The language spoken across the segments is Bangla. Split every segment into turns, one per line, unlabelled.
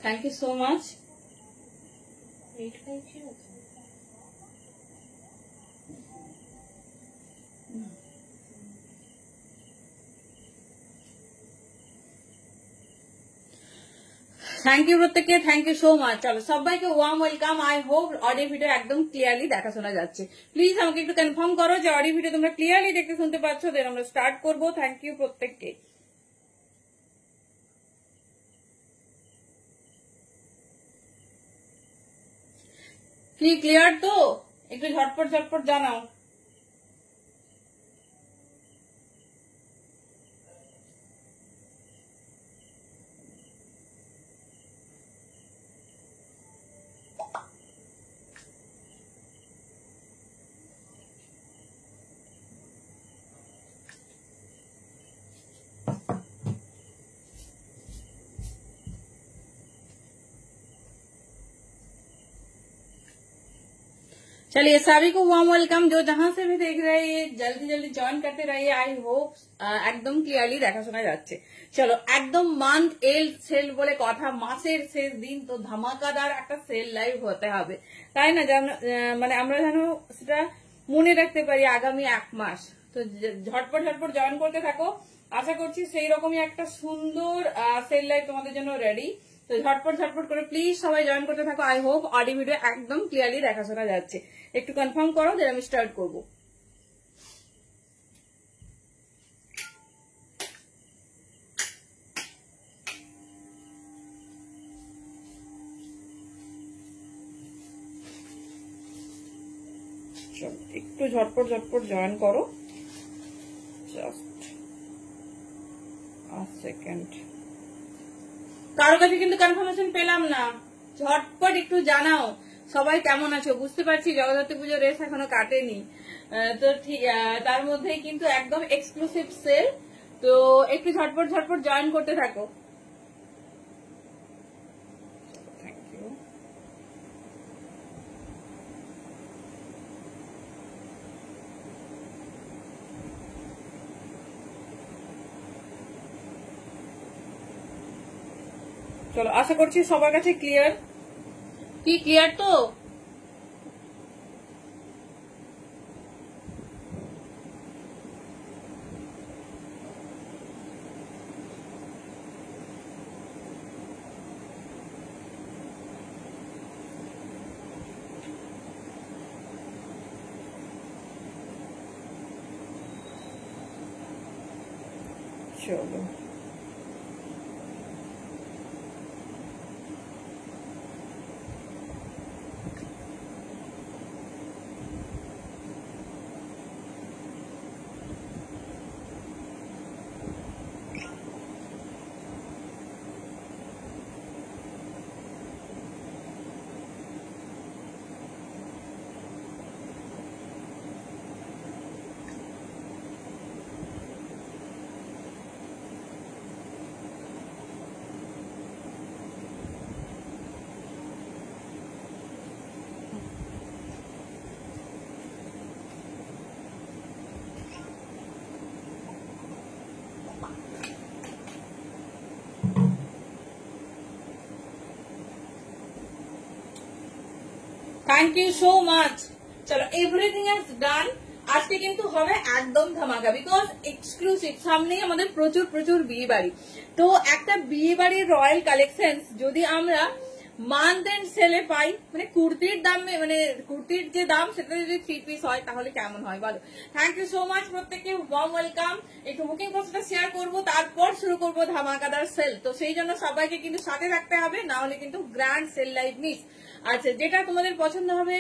Thank you so much. Thank you প্রত্যেককে, থ্যাংক ইউ সো মাচ। চলো সবাইকে warm welcome. I hope audio video একদম ক্লিয়ারলি দেখা শোনা যাচ্ছে। প্লিজ আমাকে একটু কনফার্ম করো যে অডিও ভিডিও তোমরা ক্লিয়ারলি দেখতে শুনতে পাচ্ছ, দেন আমরা স্টার্ট করবো। থ্যাংক ইউ প্রত্যেককে। কি ক্লিয়ার তো? একটু ঝটপট ঝটপট জানাও। चलिए सभी को वार्म वेलकम। जो जहां से भी देख रहे हैं जल्दी जल्दी ज्वाइन करते रहिए। आई होप একদম ক্লিয়ারলি দেখা শোনা যাচ্ছে। চলো একদম মান্থ এল সেল বলে কথা, মাসের শেষ দিন তো ধামাকাদার একটা সেল লাইভ হতে হবে, তাই না? মানে আমরা যেন সেটা মনে রাখতে পারি আগামী এক মাস। তো ঝটপট ঝটপট জয়েন করতে থাকো। আশা করছি সেই রকমই একটা সুন্দর সেল লাইভ তোমাদের জন্য রেডি। তো ঝটপট ঝটপট করে প্লিজ সবাই জয়েন করতে থাকো। আই হোপ অডিও ভিডিও একদম ক্লিয়ারলি দেখা শোনা যাচ্ছে। একটু কনফার্ম করো, দেন আমি স্টার্ট করবো। একটু ঝটপট ঝটপট জয়েন করো, জাস্ট সেকেন্ড। কারো কাছে কিন্তু কনফার্মেশন পেলাম না, ঝটপট একটু জানাও সবাই কেমন আছো। বুঝতে পারছি জগদ্ধাত্রী পুজোর রেস এখনো কাটেনি, তো ঠিক তার মধ্যেই কিন্তু একদম এক্সক্লুসিভ সেল। তো একটু ঝটপট ঝটপট জয়েন করতে থাকো। চলো আশা করছি সবার কাছে ক্লিয়ার। কি ক্লিয়ার তো? চলো থ্যাংক ইউ সো মাচ। চলো এভরিথিং ইজ ডান। আজকে কিন্তু হবে একদম ধামাকা, বিকজ এক্সক্লুসিভ সামনেই আমাদের প্রচুর প্রচুর বিয়ে বাড়ি। তো একটা বিয়ে বাড়ির রয়্যাল কালেকশন যদি আমরা মান্থ এন্ড সেলে পাই, মানে কুর্তির দামে, মানে কুর্তির যে দাম সেটা যদি 3 পিস হয় তাহলে কেমন হয় বলো? থ্যাংক ইউ সো মাচ প্রত্যেককে, ওয়ার্ম ওয়েলকাম। একটু বুকিং প্রসেসটা শেয়ার করবো, তারপর শুরু করবো ধামাকাদার সেল। তো সেই জন্য সবাইকে কিন্তু সাথে রাখতে হবে, না হলে কিন্তু গ্র্যান্ড সেল লাইভ মিস। আচ্ছা, যেটা তোমাদের পছন্দ হবে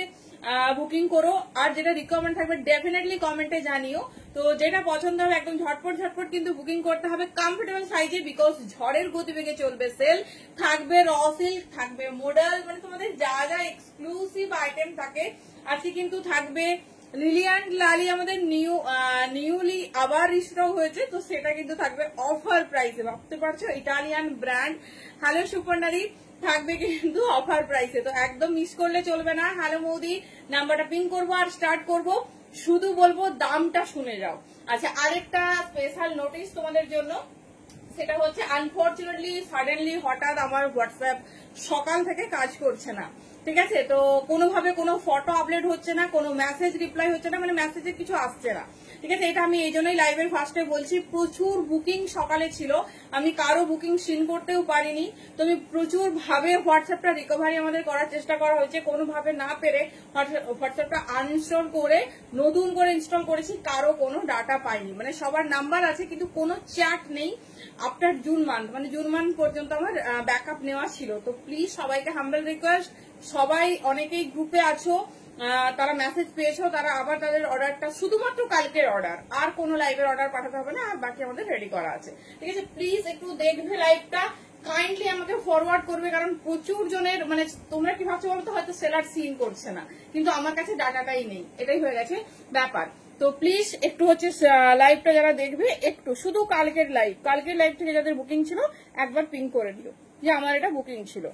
বুকিং করো। আর যেটা রিকোয়ারমেন্ট থাকবে ডেফিনেটলি কমেন্টে জানিও। তো যেটা পছন্দ হবে একদম ঝটপট ঝটপট কিন্তু বুকিং করতে হবে কমফোর্টেবল সাইজে, বিকজ ঝড়ের গতিবেগে চলবে সেল। থাকবে র সিল্ক, থাকবে মডেল, মানে তোমাদের যা যা এক্সক্লুসিভ আইটেম থাকে আজকে কিন্তু থাকবে। লিলিয়ান লালি আমাদের নিউলি আবার রিস্টক হয়েছে, তো সেটা কিন্তু থাকবে অফার প্রাইসে, ভাবতে পারছো ইটালিয়ান ব্র্যান্ড। হ্যালো সুপর্ণারি থাকবে কিন্তু অফার প্রাইসে, তো একদম মিস করলে চলবে না। হ্যালো মৌদি, নাম্বারটা পিন করবো আর স্টার্ট করব, শুধু বলবো দামটা শুনে যাও। আচ্ছা, আরেকটা স্পেশাল নোটিস তোমাদের জন্য, সেটা হচ্ছে আনফর্চুনেটলি সাডেনলি হঠাৎ আমার হোয়াটসঅ্যাপ সকাল থেকে কাজ করছে না, ঠিক আছে? তো কোনোভাবে কোনো ফটো আপলোড হচ্ছে না, কোনো মেসেজ রিপ্লাই হচ্ছে না, মানে মেসেজে কিছু আসছে না, ঠিক আছে? এটা আমি এই জন্যই লাইভের ফার্স্টে বলছি, প্রচুর বুকিং সকালে ছিল, আমি কারো বুকিং সিন করতেও পারিনি। তো আমি প্রচুর ভাবে হোয়াটসঅ্যাপটা রিকভারি আমাদের করার চেষ্টা করা হয়েছে, কোনোভাবে না পেরে হোয়াটসঅ্যাপটা আনইনস্টল করে নতুন করে ইনস্টল করেছি, কারো কোনো ডাটা পাইনি, মানে সবার নাম্বার আছে কিন্তু কোনো চ্যাট নেই আফটার জুন মান্থ, মানে জুন মান্থ পর্যন্ত আমার ব্যাকআপ নেওয়া ছিল। তো প্লিজ সবাইকে হাম্বল রিকোয়েস্ট, সবাই অনেকেই গ্রুপে আছো, তারা মেসেজ পেয়েছো, তারা আবার তাদের অর্ডারটা শুধুমাত্র কালকের অর্ডার, আর কোনো লাইভের অর্ডার পাঠাতে হবে না, আর বাকি আমাদের রেডি করা আছে, ঠিক আছে? প্লিজ একটু দেখবে লাইভটা, কাইন্ডলি আমাকে ফরওয়ার্ড করবে, কারণ প্রচুর জনের, মানে তোমরা কি ভাবছো বলতো, হয়তো সেলার সিন করছে না, কিন্তু আমার কাছে ডাটাটাই নেই, এটাই হয়ে গেছে ব্যাপার। তো প্লিজ একটু হচ্ছে লাইভটা যারা দেখবে, একটু শুধু কালকের লাইভ থেকে যাদের বুকিং ছিল একবার পিং করে দিও যে আমার এটা বুকিং ছিল।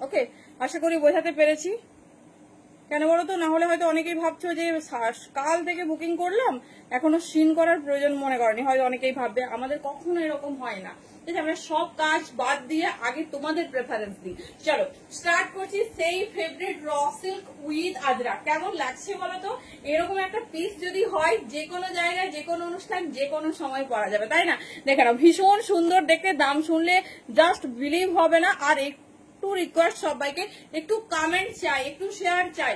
ওকে, আশা করি বোঝাতে পেরেছি। কেন বলো তো, না হলে হয়তো অনেকেই ভাবছো যে কাল থেকে বুকিং করলাম, এখনো সিন করার প্রয়োজন মনে করেনি, হয়তো অনেকেই ভাববে। আমাদের কখনো এরকম হয় না, ঠিক আছে? আমরা সব কাজ বাদ দিয়ে আগে তোমাদের প্রেফারেন্স দিই। চলো স্টার্ট করছি। সেই ফেভারিট র সিল্ক উইথ আজরা, কেমন লাগছে বলো তো? এরকম একটা পিস যদি হয়, যে কোনো জায়গায়, যে কোনো অনুষ্ঠান, যে কোনো সময় পরা যাবে, তাই না? দেখে নাও, ভীষণ সুন্দর দেখতে, দাম শুনলে জাস্ট বিলিভ হবে না। আর একটু রিকোয়েস্ট সবাইকে, একটু কমেন্ট চাই, একটু শেয়ার চাই।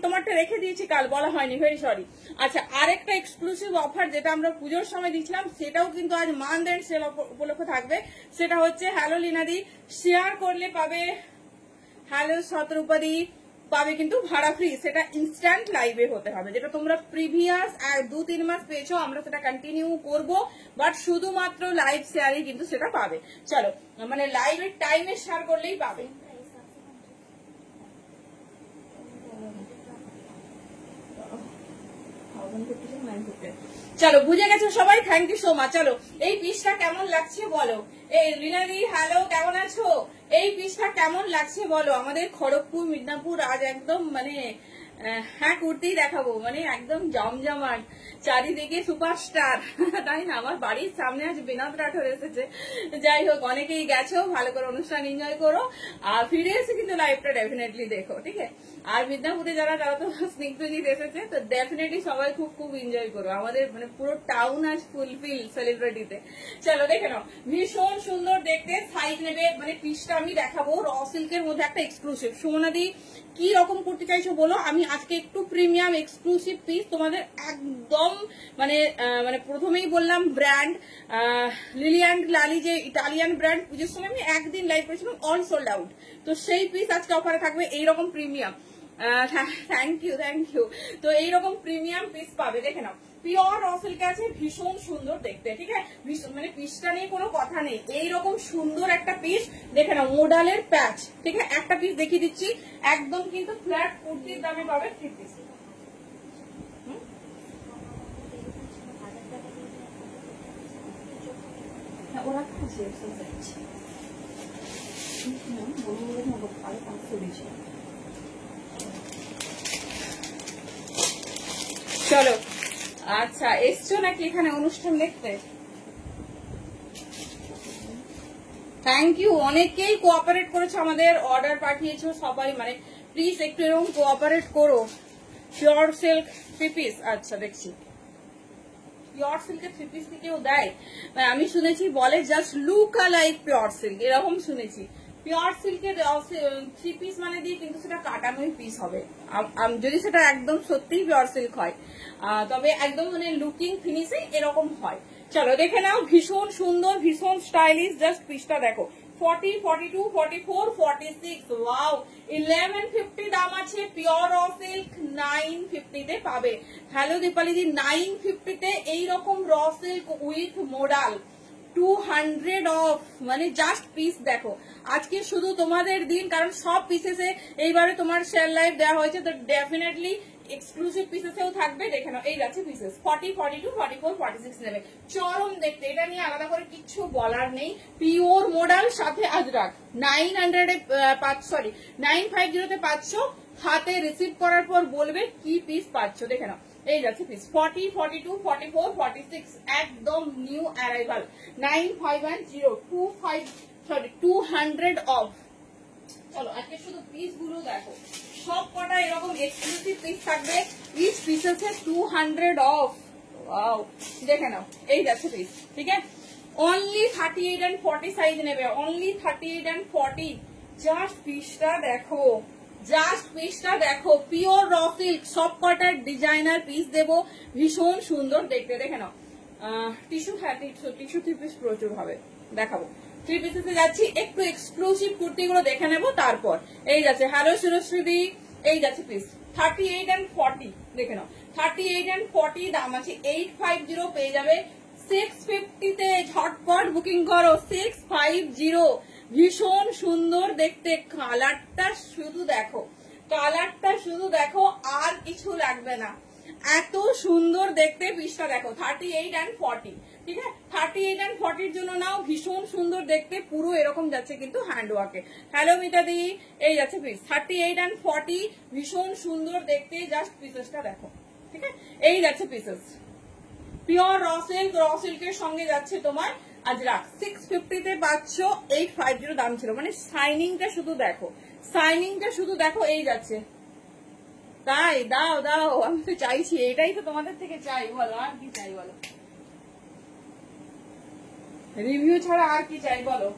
তোমারটা রেখে দিয়েছি কাল, বলা হয়নি, ভেরি সরি। আচ্ছা, আরেকটা এক্সক্লুসিভ অফার যেটা আমরা পুজোর সময় দিচ্ছিলাম, সেটাও কিন্তু আজ মান্থ এন্ড সেল উপলক্ষে থাকবে। সেটা হচ্ছে, হ্যালো লিনাদি, শেয়ার করলে পাবে, হ্যালো শতরূপাদি, পাবে কিন্তু ভাড়া ফ্রি। সেটা ইনস্ট্যান্ট লাইভে হতে হবে, যেটা তোমরা প্রিভিয়াস 2-3 মাস পেয়েছো, আমরা সেটা কন্টিনিউ করব, বাট শুধুমাত্র লাইভ শেয়ারে কিন্তু সেটা পাবে। চলো, মানে লাইভের টাইমে শেয়ার করলেই পাবে। চলো, বুঝে গেছো সবাই, থ্যাংক ইউ সো মাচ। চলো, এই পিসটা কেমন লাগছে বলো? এই রিনাদি, হ্যালো, কেমন আছো? এই পিসটা কেমন লাগছে বলো? আমাদের খড়গপুর মিদনাপুর আজ একদম মানে হ্যাঁ কুর্তি দেখাবো, মানে একদম জমজমাট, চারিদিকে সুপারস্টার, তাই না? আমার বাড়ির সামনে আজ বিনোদ রাঠোর এসেছে। যাই হোক, অনেকেই গেছো, ভালো করে অনুষ্ঠান এনজয় করো, আর ফিরে এসে কিন্তু লাইভটা ডেফিনেটলি দেখো, ঠিক আছে? আর মিদনাপুরে যারা তো স্নিগ্ধজিৎ এসেছে, তো ডেফিনেটলি সবাই খুব খুব এনজয় করো। আমাদের মানে পুরো টাউন আজ ফুলফিল সেলিব্রিটিতে। চলো দেখে নাও, ভীষণ সুন্দর দেখতে, সাইজ নেবে, মানে পিসটা আমি দেখাবো র সিল্কের মধ্যে একটা এক্সক্লুসিভ। সুমনাদি, কি রকম করতে চাইছো বলো? আমি আজকে একটু প্রিমিয়াম এক্সক্লুসিভ পিস তোমাদের একদম মানে প্রথমেই বললাম ব্র্যান্ড লিলিয়ান লালি, যে ইটালিয়ান ব্র্যান্ড, পুজোর সময় আমি একদিন লাইভ করেছিলাম, অল সোল্ড আউট। তো সেই পিস আজকে অফারে থাকবে, এইরকম প্রিমিয়াম। Thank you. তো এইরকম প্রিমিয়াম পিস পাবে, দেখে নাও, পিওর র সিল্কে আছে, ভীষণ সুন্দর দেখতে, ঠিক আছে? মানে পিসটা নিয়ে কোনো কথা নেই, এইরকম সুন্দর একটা পিস, দেখে নাও, মোডালের প্যাচ, ঠিক আছে? একটা পিস দেখিয়ে দিচ্ছি, একদম কিন্তু ফ্ল্যাট কুর্তির দামে পাবে 3 পিস। ওরা খাচ্ছে চলো। আচ্ছা, এসছো নাকি এখানে অনুষ্ঠান দেখতে? থ্যাংক ইউ, অনেকেই কোঅপারেট করেছো, আমাদের অর্ডার পাঠিয়েছো সবাই, মানে প্লিজ একটু এরকম কোঅপারেট করো। পিওর সিল্ক 3 পিস, আচ্ছা দেখছি, পিওর সিল্কের 3 পিস কেউ দেয়? আমি শুনেছি বলে just look like pure silk, এরকম শুনেছি। পিওর সিল্কের 3 পিস মানে দিয়ে কিন্তু সেটা কাটানোই পিস হবে, যদি সেটা একদম সত্যিই পিওর সিল্ক হয়, তবে একদম মানে লুকিং ফিনিশিং এরকম হয়। চলো দেখে নাও, ভীষণ সুন্দর, ভীষণ স্টাইলিশ, জাস্ট পিসটা দেখো, 40, 42, 44, 46, ওয়াও 1150 দাম আছে। পিওর র সিল্ক 950 তে পাবে। হ্যালো দীপালি জি, 950 তে এইরকম র সিল্ক উইথ মোডাল 200 অফ, মানে জাস্ট পিস দেখো। আজকে শুধু তোমাদের দিন, কারণ সব পিসেসে এইবারে তোমার শেয়ার লাইভ দেওয়া হয়েছে, তো ডেফিনেটলি এক্সক্লুসিভ পিসেসেও থাকবে। দেখে নাও, এই যাচ্ছে পিসেস 40, 42, 44, 46 নেবে। চরম দেখতে, এটা নিয়ে আলাদা করে কিচ্ছু বলার নেই। পিওর মোডাল সাথে আজরাক 900 এ 950 তে পাচ্ছ। হাতে রিসিভ করার পর বলবে কি পিস পাচ্ছ। দেখে নাও, এই যাচ্ছে পিস 40, 42, 44, 46, একদম নিউ অ্যারাইভাল। 950 200 অফ। চলো আজকে শুধু পিস গুলো দেখো, সব কটা এরকম এক্সক্লুসিভ পিস থাকবে। Each pieces 200 off. ওয়াও, দেখে নাও, এই যাচ্ছে পিস। ঠিক আছে, অনলি 38 and 40 সাইজ নেবে, অনলি 38 and 40। জাস্ট পিসটা দেখো, জাস্ট পিসটা দেখো। পিওর র সিল্ক, সব কটার ডিজাইনার পিস দেবো, ভীষণ সুন্দর দেখতে। দেখে নাও, টিস্যু, হ্যাঁ টিস্যু 3 পিস প্রচুর হবে, দেখাবো। 3 পিসেসে যাচ্ছি, একটু এক্সক্লুসিভ কুর্তিগুলো দেখে নেবো তারপর। এই যাচ্ছে হ্যালো সুরশ্রী, এই যাচ্ছে পিস 38 and 40। দেখে নাও, 38 and 40 দাম আছে। 850 পেয়ে যাবে 650 তে। ঝটপট বুকিং করো। 650, ভীষণ সুন্দর দেখতে। কালারটা শুধু দেখো, কালারটা শুধু দেখো, আর কিছু লাগবে না। এত সুন্দর দেখতে। পিসটা দেখো 38 and 40। ঠিক আছে, 38 and 40 জন্য নাও, ভীষণ সুন্দর দেখতে। পুরো এরকম যাচ্ছে কিন্তু হ্যান্ড ওয়ার্কে। হ্যালো মিতাদি, এই যাচ্ছে পিস 38 and 40, ভীষণ সুন্দর দেখতে। জাস্ট পিসেসটা দেখো। ঠিক আছে, এই যাচ্ছে পিসেস। পিওর র সিল্ক, র সিল্কের সঙ্গে যাচ্ছে তোমার আজরাক। 650 তে পাচ্ছ। 850 দাম ছিল। মানে শাইনিংটা শুধু দেখো, শাইনিংটা শুধু দেখো। এই যাচ্ছে, তাই দাও দাও, আমি তো চাইছি, এটাই তো তোমাদের থেকে চাই। বলো আর কি চাই, বলো রিভিউ ছাড়া আর কি চাই বলো।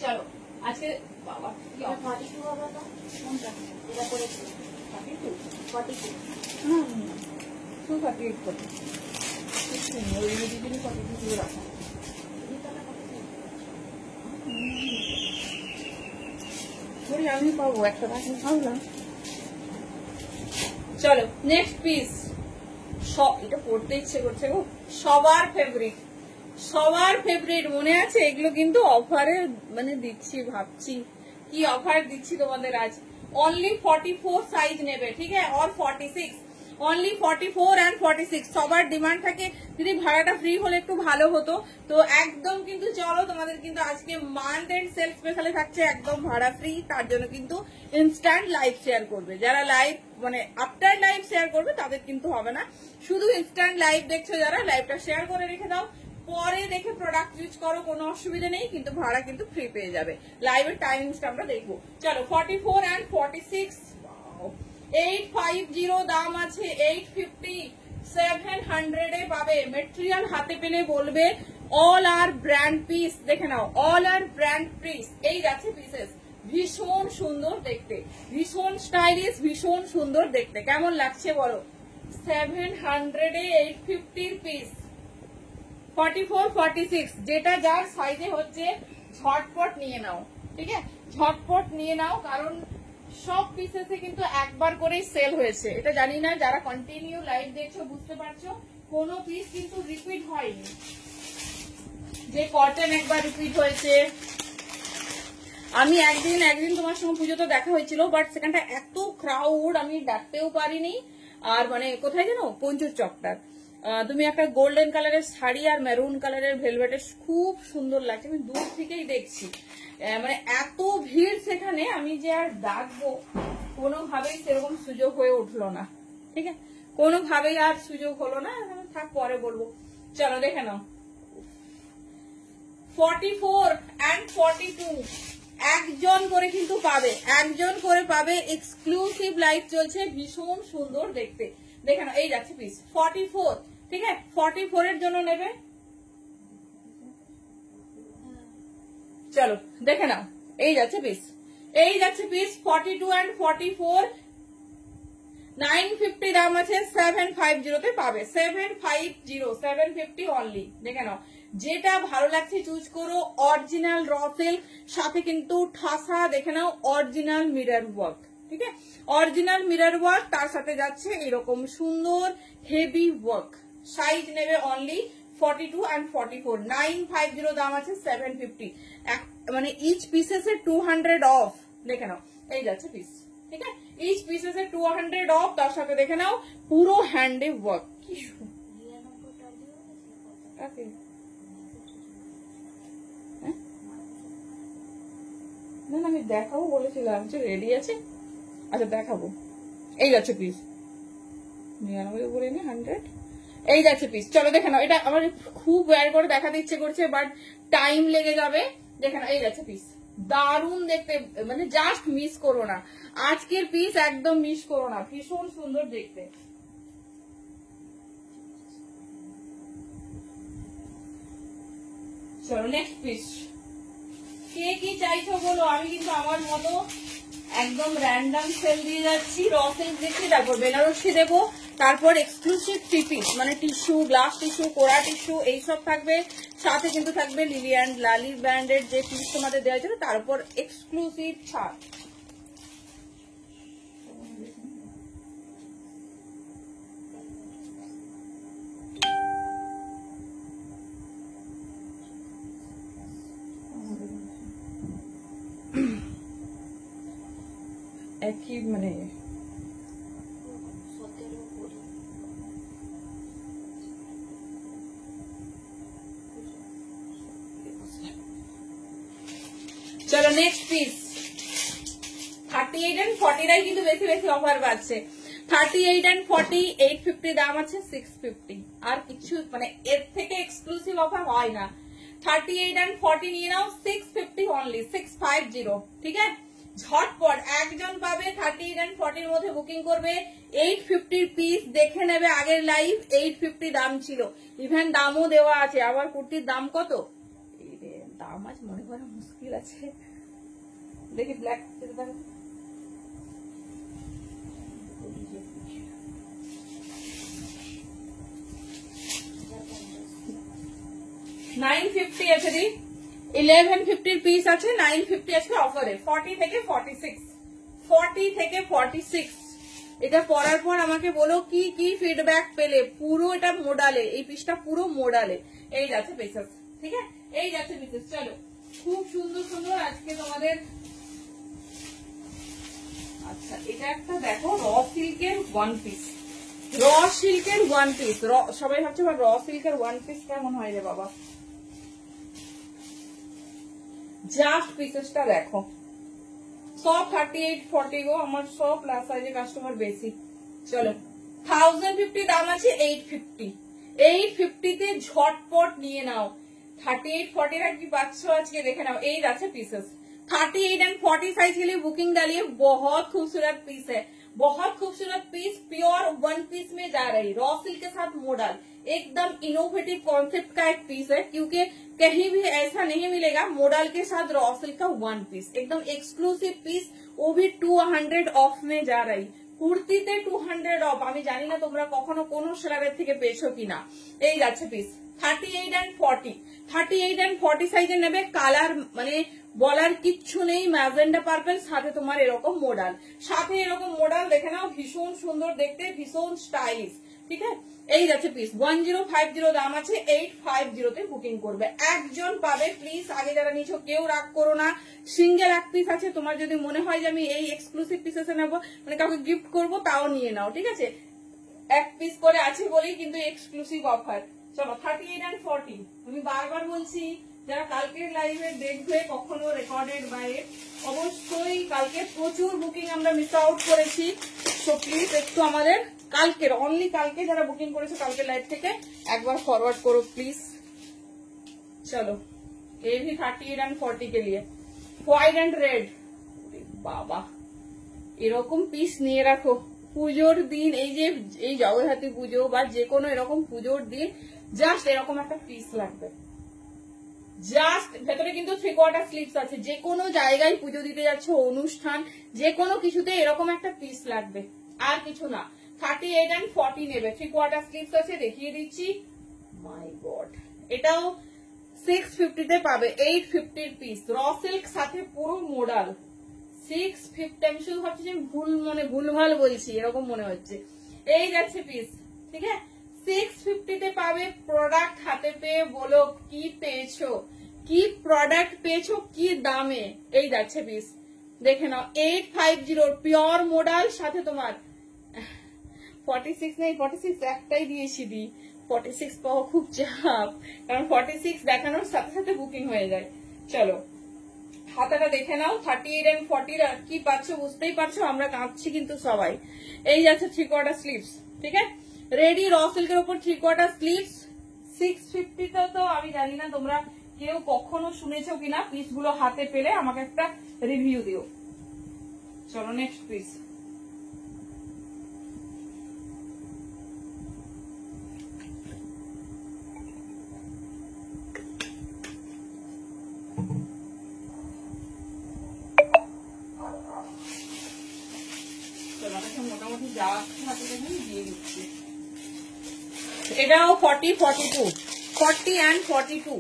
চলো আজকে বাবা আমি পাবো একটা, ভাবলাম। চলো নেক্সট পিস। এটা পড়তে ইচ্ছে করছে গো। সবার ফেভারিট, সবার ফেভারিট মনে আছে? এগুলো কিন্তু অফারে মানে দিচ্ছি, ভাবছি কি অফার দিচ্ছি তোমাদের আজ। অনলি 44 সাইজ নেবে, ঠিক আছে, और 46, অনলি 44 and 46। সবার ডিমান্ড থাকে যদি ভাড়াটা ফ্রি হলে একটু ভালো হতো। তো একদম কিন্তু চলো, তোমাদের কিন্তু আজকে মান্থ এন্ড সেল স্পেশালে থাকছে একদম ভাড়া ফ্রি। তার জন্য কিন্তু ইনস্ট্যান্ট লাইভ শেয়ার করবে। যারা লাইভ মানে আফটার লাইভ শেয়ার করবে তাদের কিন্তু হবে না। শুধু ইনস্ট্যান্ট লাইভ দেখছো যারা, লাইভটা শেয়ার করে রেখে দাও, পরে দেখে প্রোডাক্ট ইউজ করো, কোনো অসুবিধা নেই, কিন্তু ভাড়া কিন্তু ফ্রি পেয়ে যাবে। লাইভের টাইমিংসটা আমরা দেখবো। চলো 44 and 46, 850 দাম আছে। 850, 700 এ পাবে। মেটেরিয়াল হাতে পেলে বলবে অল আর ব্র্যান্ড পিস। দেখে নাও, অল আর ব্র্যান্ড পিস। এই যাচ্ছে পিসেস, ভীষণ সুন্দর দেখতে, ভীষণ স্টাইলিশ, ভীষণ সুন্দর দেখতে। কেমন লাগছে বলো? 700 এ 850 পিস। 44, 46 যেটা যার সাইজে হচ্ছে ঝটপট নিয়ে নাও। ঠিক আছে, ঝটপট নিয়ে নাও, কারণ সব পিসেসে কিন্তু একবার করেই সেল হয়েছে। এটা জানি না, যারা কন্টিনিউ লাইভ দেখছো বুঝতে পারছো, কোনো পিস কিন্তু রিপিট হয়নি। যে কটন একবার রিপিট হয়েছে। আমি একদিন তোমার সঙ্গে পুজোতে দেখা হয়েছিল, বাট সেখানটা এত ক্রাউড আমি ডাকতেও পারিনি। আর মানে কোথায় যেন পঞ্চুর চকটার, তুমি একটা গোল্ডেন কালারের শাড়ি আর মেরুন কালারের ভেলভেটের খুব সুন্দর লাগছে। আমি দূর থেকেই দেখছি, মানে এত ভিড় সেখানে, আমি যে আর ডাকবো কোনোভাবেই সেরকম সুযোগ হয়ে উঠলো না। ঠিক আছে, কোনোভাবেই আর সুযোগ হলো না। থাক, পরে বলবো। চলো দেখে নাও, 44 and 42 একজন করে কিন্তু পাবে, একজন করে পাবে। এক্সক্লুসিভ লাইভ চলছে, ভীষণ সুন্দর দেখতে। দেখে নাও, এই যাচ্ছে পিস 44। ঠিক আছে, 44 এর জন্য নেবে। চলো দেখে নাও, এই যাচ্ছে পিস, এই যাচ্ছে পিস 42 and 44, 950 দাম আছে। 750 তে পাবে। 750, 750 অনলি। দেখে নাও, যেটা ভালো লাগছে চুজ করো। অরিজিনাল র সিল্ক, সাথে কিন্তু ঠাসা দেখে নাও অরিজিনাল মিরর ওয়ার্ক, ঠিক আছে, অরিজিনাল মিরর ওয়ার্ক, তার সাথে যাচ্ছে এরকম সুন্দর হেভি ওয়ার্ক। সাইজ নেবে অনলি 42 and 44, 950 দাম আছে 750, মানে ইচ পিসেস এর 200 অফ। দেখে নাও এই যাচ্ছে পিস, ঠিক আছে, ইচ পিসেস এর 200 অফ, তার সাথে দেখে নাও পুরো হ্যান্ডে ওয়ার্ক। কি না না আমি দেখাবো বলেছিলাম যে রেডি আছে, আচ্ছা দেখাবো। এই যাচ্ছে পিস 99 বলিনি 100, এই যাচ্ছে পিস। চলো দেখে নাও, এটা আমার খুব ওয়্যার করে দেখাতে ইচ্ছে করছে বাট টাইম লেগে যাবে। দেখে নাও এই যাচ্ছে পিস, দারুণ দেখতে, মানে জাস্ট মিস করো না আজকের পিস, একদম মিস করো না, ভীষণ সুন্দর দেখতে। চলো নেক্সট পিস, কে কি চাইছো বলো, আমি কিন্তু আমার মতো একদম র্যান্ডম সেল দিয়ে যাচ্ছি। র সিল্ক দিচ্ছি, তারপর বেনারসি দেবো, তারপর এক্সক্লুসিভ থ্রি পিস মানে টিস্যু, গ্লাস টিস্যু, কোরা টিস্যু এইসব থাকবে, সাথে কিন্তু থাকবে লিলি অ্যান্ড লালি ব্র্যান্ডের যে পিস তোমাদের দেওয়া ছিল, তার উপর এক্সক্লুসিভ ছাড়। একই মানে চলো নেক্সট পিস, 38 and 40 কিন্তু বেশি বেশি অফার পাচ্ছে। 38 and 40 850 দাম আছে 650, আর কিছু মানে এর থেকে এক্সক্লুসিভ অফার হয় না। 38 and 40 নিয়ে নাও 650 অনলি, 650, ঠিক আছে, ঝটপট একজন পাবে। 38 and 40 এর মধ্যে বুকিং করবে, 850 পিস দেখে নেবে, আগের লাইভ 850 দাম ছিল, ইভেন দামও দেওয়া আছে। আবার কুর্তির দাম কত, দাম আজ মনে করা মুশকিল আছে, দেখি ব্ল্যাক 950 আছে দি, 1150 পিস আছে, 950 আছে অফারে। 40 থেকে 46, 40 থেকে 46, এটা পরার পর আমাকে বলো কি কি ফিডব্যাক পেলে। পুরো এটা মোডালে, এই পিসটা পুরো মোডালে। এই যাচ্ছে পিসেস, ঠিক আছে, এই যাচ্ছে পিসেস। চলো খুব সুন্দর সুন্দর আজকে তোমাদের। আচ্ছা এটা একটা দেখো র সিল্কের ওয়ান পিস, র সিল্কের ওয়ান পিস। সবাই ভাবছে র সিল্কের ওয়ান পিস কেমন হয় রে বাবা, জাস্ট পিসেসটা দেখো, সব 38 40 গো, আমার সব প্লাস সাইজের কাস্টমার বেশি। চলো 1050 দাম আছে 850, 850 তে ঝটপট নিয়ে নাও। 38 40 কি পাচ্ছ আজকে দেখে नाओ। এই আছে পিसेस 38 एंड 40 साइज के लिए बुकिंग डालिए। बहुत खूबसूरत पीस है, बहुत खूबसूरत पीस, प्योर वन पीस में जा रही, रॉ सिल्क के साथ मॉडल, एकदम इनोवेटिव कॉन्सेप्ट का एक पीस है, क्योंकि कहीं भी ऐसा नहीं मिलेगा। मॉडल के साथ रॉ सिल्क का वन पीस, एकदम एक्सक्लूसिव पीस, वो भी 200 ऑफ में जा रही। কুর্তিতে 200 অফ, আমি জানি না তোমরা কখনো কোন সেলারের থেকে পেয়েছো কিনা। এই যাচ্ছে পিস 38 and 40, 38 and 40 সাইজের নেবে। কালার মানে বলার কিচ্ছু নেই, ম্যাজেন্ডা পার্পল, সাথে তোমার এরকম মডেল, সাথে এরকম মডেল দেখে নাও, ভীষণ সুন্দর দেখতে, ভীষণ স্টাইলিশ, ঠিক আছে। এই যাচ্ছে পিস 1050 দাম আছে, 850 তে বুকিং করবে, একজন পাবে। প্লিজ আগে যারা নিছো কেউ রাগ করো না, সিঙ্গেল এক পিস আছে, তোমার যদি মনে হয় যে আমি এই এক্সক্লুসিভ পিসেসে নেবো, মানে কাউকে গিফট করবো, তাও নিয়ে নাও, ঠিক আছে। এক পিস করে আছে বলেই কিন্তু এক্সক্লুসিভ অফার। চলো 38 and 40, আমি বারবার বলছি যারা কালকের লাইভে দেখবে, কখনো রেকর্ডেড বাইরে, অবশ্যই কালকে প্রচুর বুকিং আমরা মিস আউট করেছি। তো প্লিজ একটু আমাদের কালকের, অনলি কালকে যারা বুকিং করেছে কালকে লাইভ থেকে একবার फॉरवर्ड करो प्लीज। चलो ये भी 38 and 40 के लिए, হোয়াইট এন্ড রেড। বাবা এরকম পিস নিয়ে রাখো, পুজোর দিন, এই যে এই জগদ্ধাত্রী পুজো বা যে কোনো এরকম পুজোর দিন জাস্ট এরকম একটা পিস লাগবে। জাস্ট ভেতরে কিন্তু 3/4 স্লিভস আছে, যে কোনো জায়গায় পুজো দিতে যাচ্ছ, অনুষ্ঠান, যে কোনো কিছুতে এরকম একটা পিস লাগবে, আর কিছু না। 38 and 40 নেবে, 3/4 স্লিভস আছে, দেখিয়ে দিচ্ছি। মাই গড, এটাও 650 তে পাবে 850 পিস র সিল্ক সাথে পুরো মোডাল 650। আমি শুধু ভাবছি যে ভুলভাল বলছি এরকম মনে হচ্ছে। এই যাচ্ছে পিস, ঠিক আছে 650 তে পাবে। প্রোডাক্ট হাতে পেয়ে বলো কি পেয়েছো, কি প্রোডাক্ট পেয়েছো, কি দামে। এই যাচ্ছে পিস, দেখে নাও 850 পিওর মোডাল সাথে তোমার 46 নেই, 46 একটাই দিয়েছি দি, 46 পাওয়া খুব চাপ, কারণ 46 দেখানোর সাথে সাথে বুকিং হয়ে যায়। চলো হাতাটা দেখে নাও, 38 and 40 কি পাচ্ছ বুঝতেই পারছো, আমরা কাঁদছি কিন্তু সবাই। এই যাচ্ছে 3/4 স্লিভস, ঠিক আছে রেডি র সিল্কের উপর 3/4 স্লিভস 650 তো আমি জানি না তোমরা কেউ কখনো শুনেছো কিনা, পিস গুলো হাতে পেলে আমাকে একটা রিভিউ দিও। চলো নেক্সট পিস। মোটামুটি যা হাতে দেখেন দিয়ে দিচ্ছি। এটাও 40, 42, 40 and 42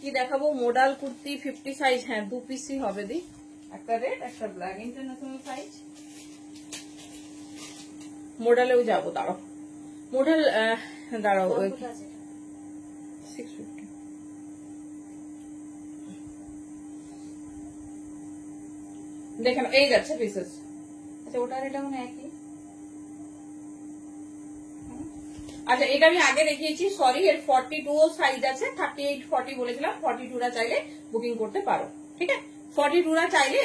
কি দেখাবো, মোডাল কুর্তি 50 সাইজ, হ্যাঁ 2 পিসই হবে দি, একটা রেড একটা ব্ল্যাক, ইন্টারন্যাশনাল সাইজ। মোডালেও যাবো, দাঁড়াও মোডাল দাঁড়াও 650 দেখেন। এই যাচ্ছে পিসেস, আচ্ছা ওটার এটা মানে একই। আচ্ছা এটা আমি আগে দেখিয়েছি, সরি এর 42 সাইজ আছে, 38 40 বলেছিলাম, 42টা চাইলে বুকিং করতে পারো, ঠিক আছে 42টা চাইলে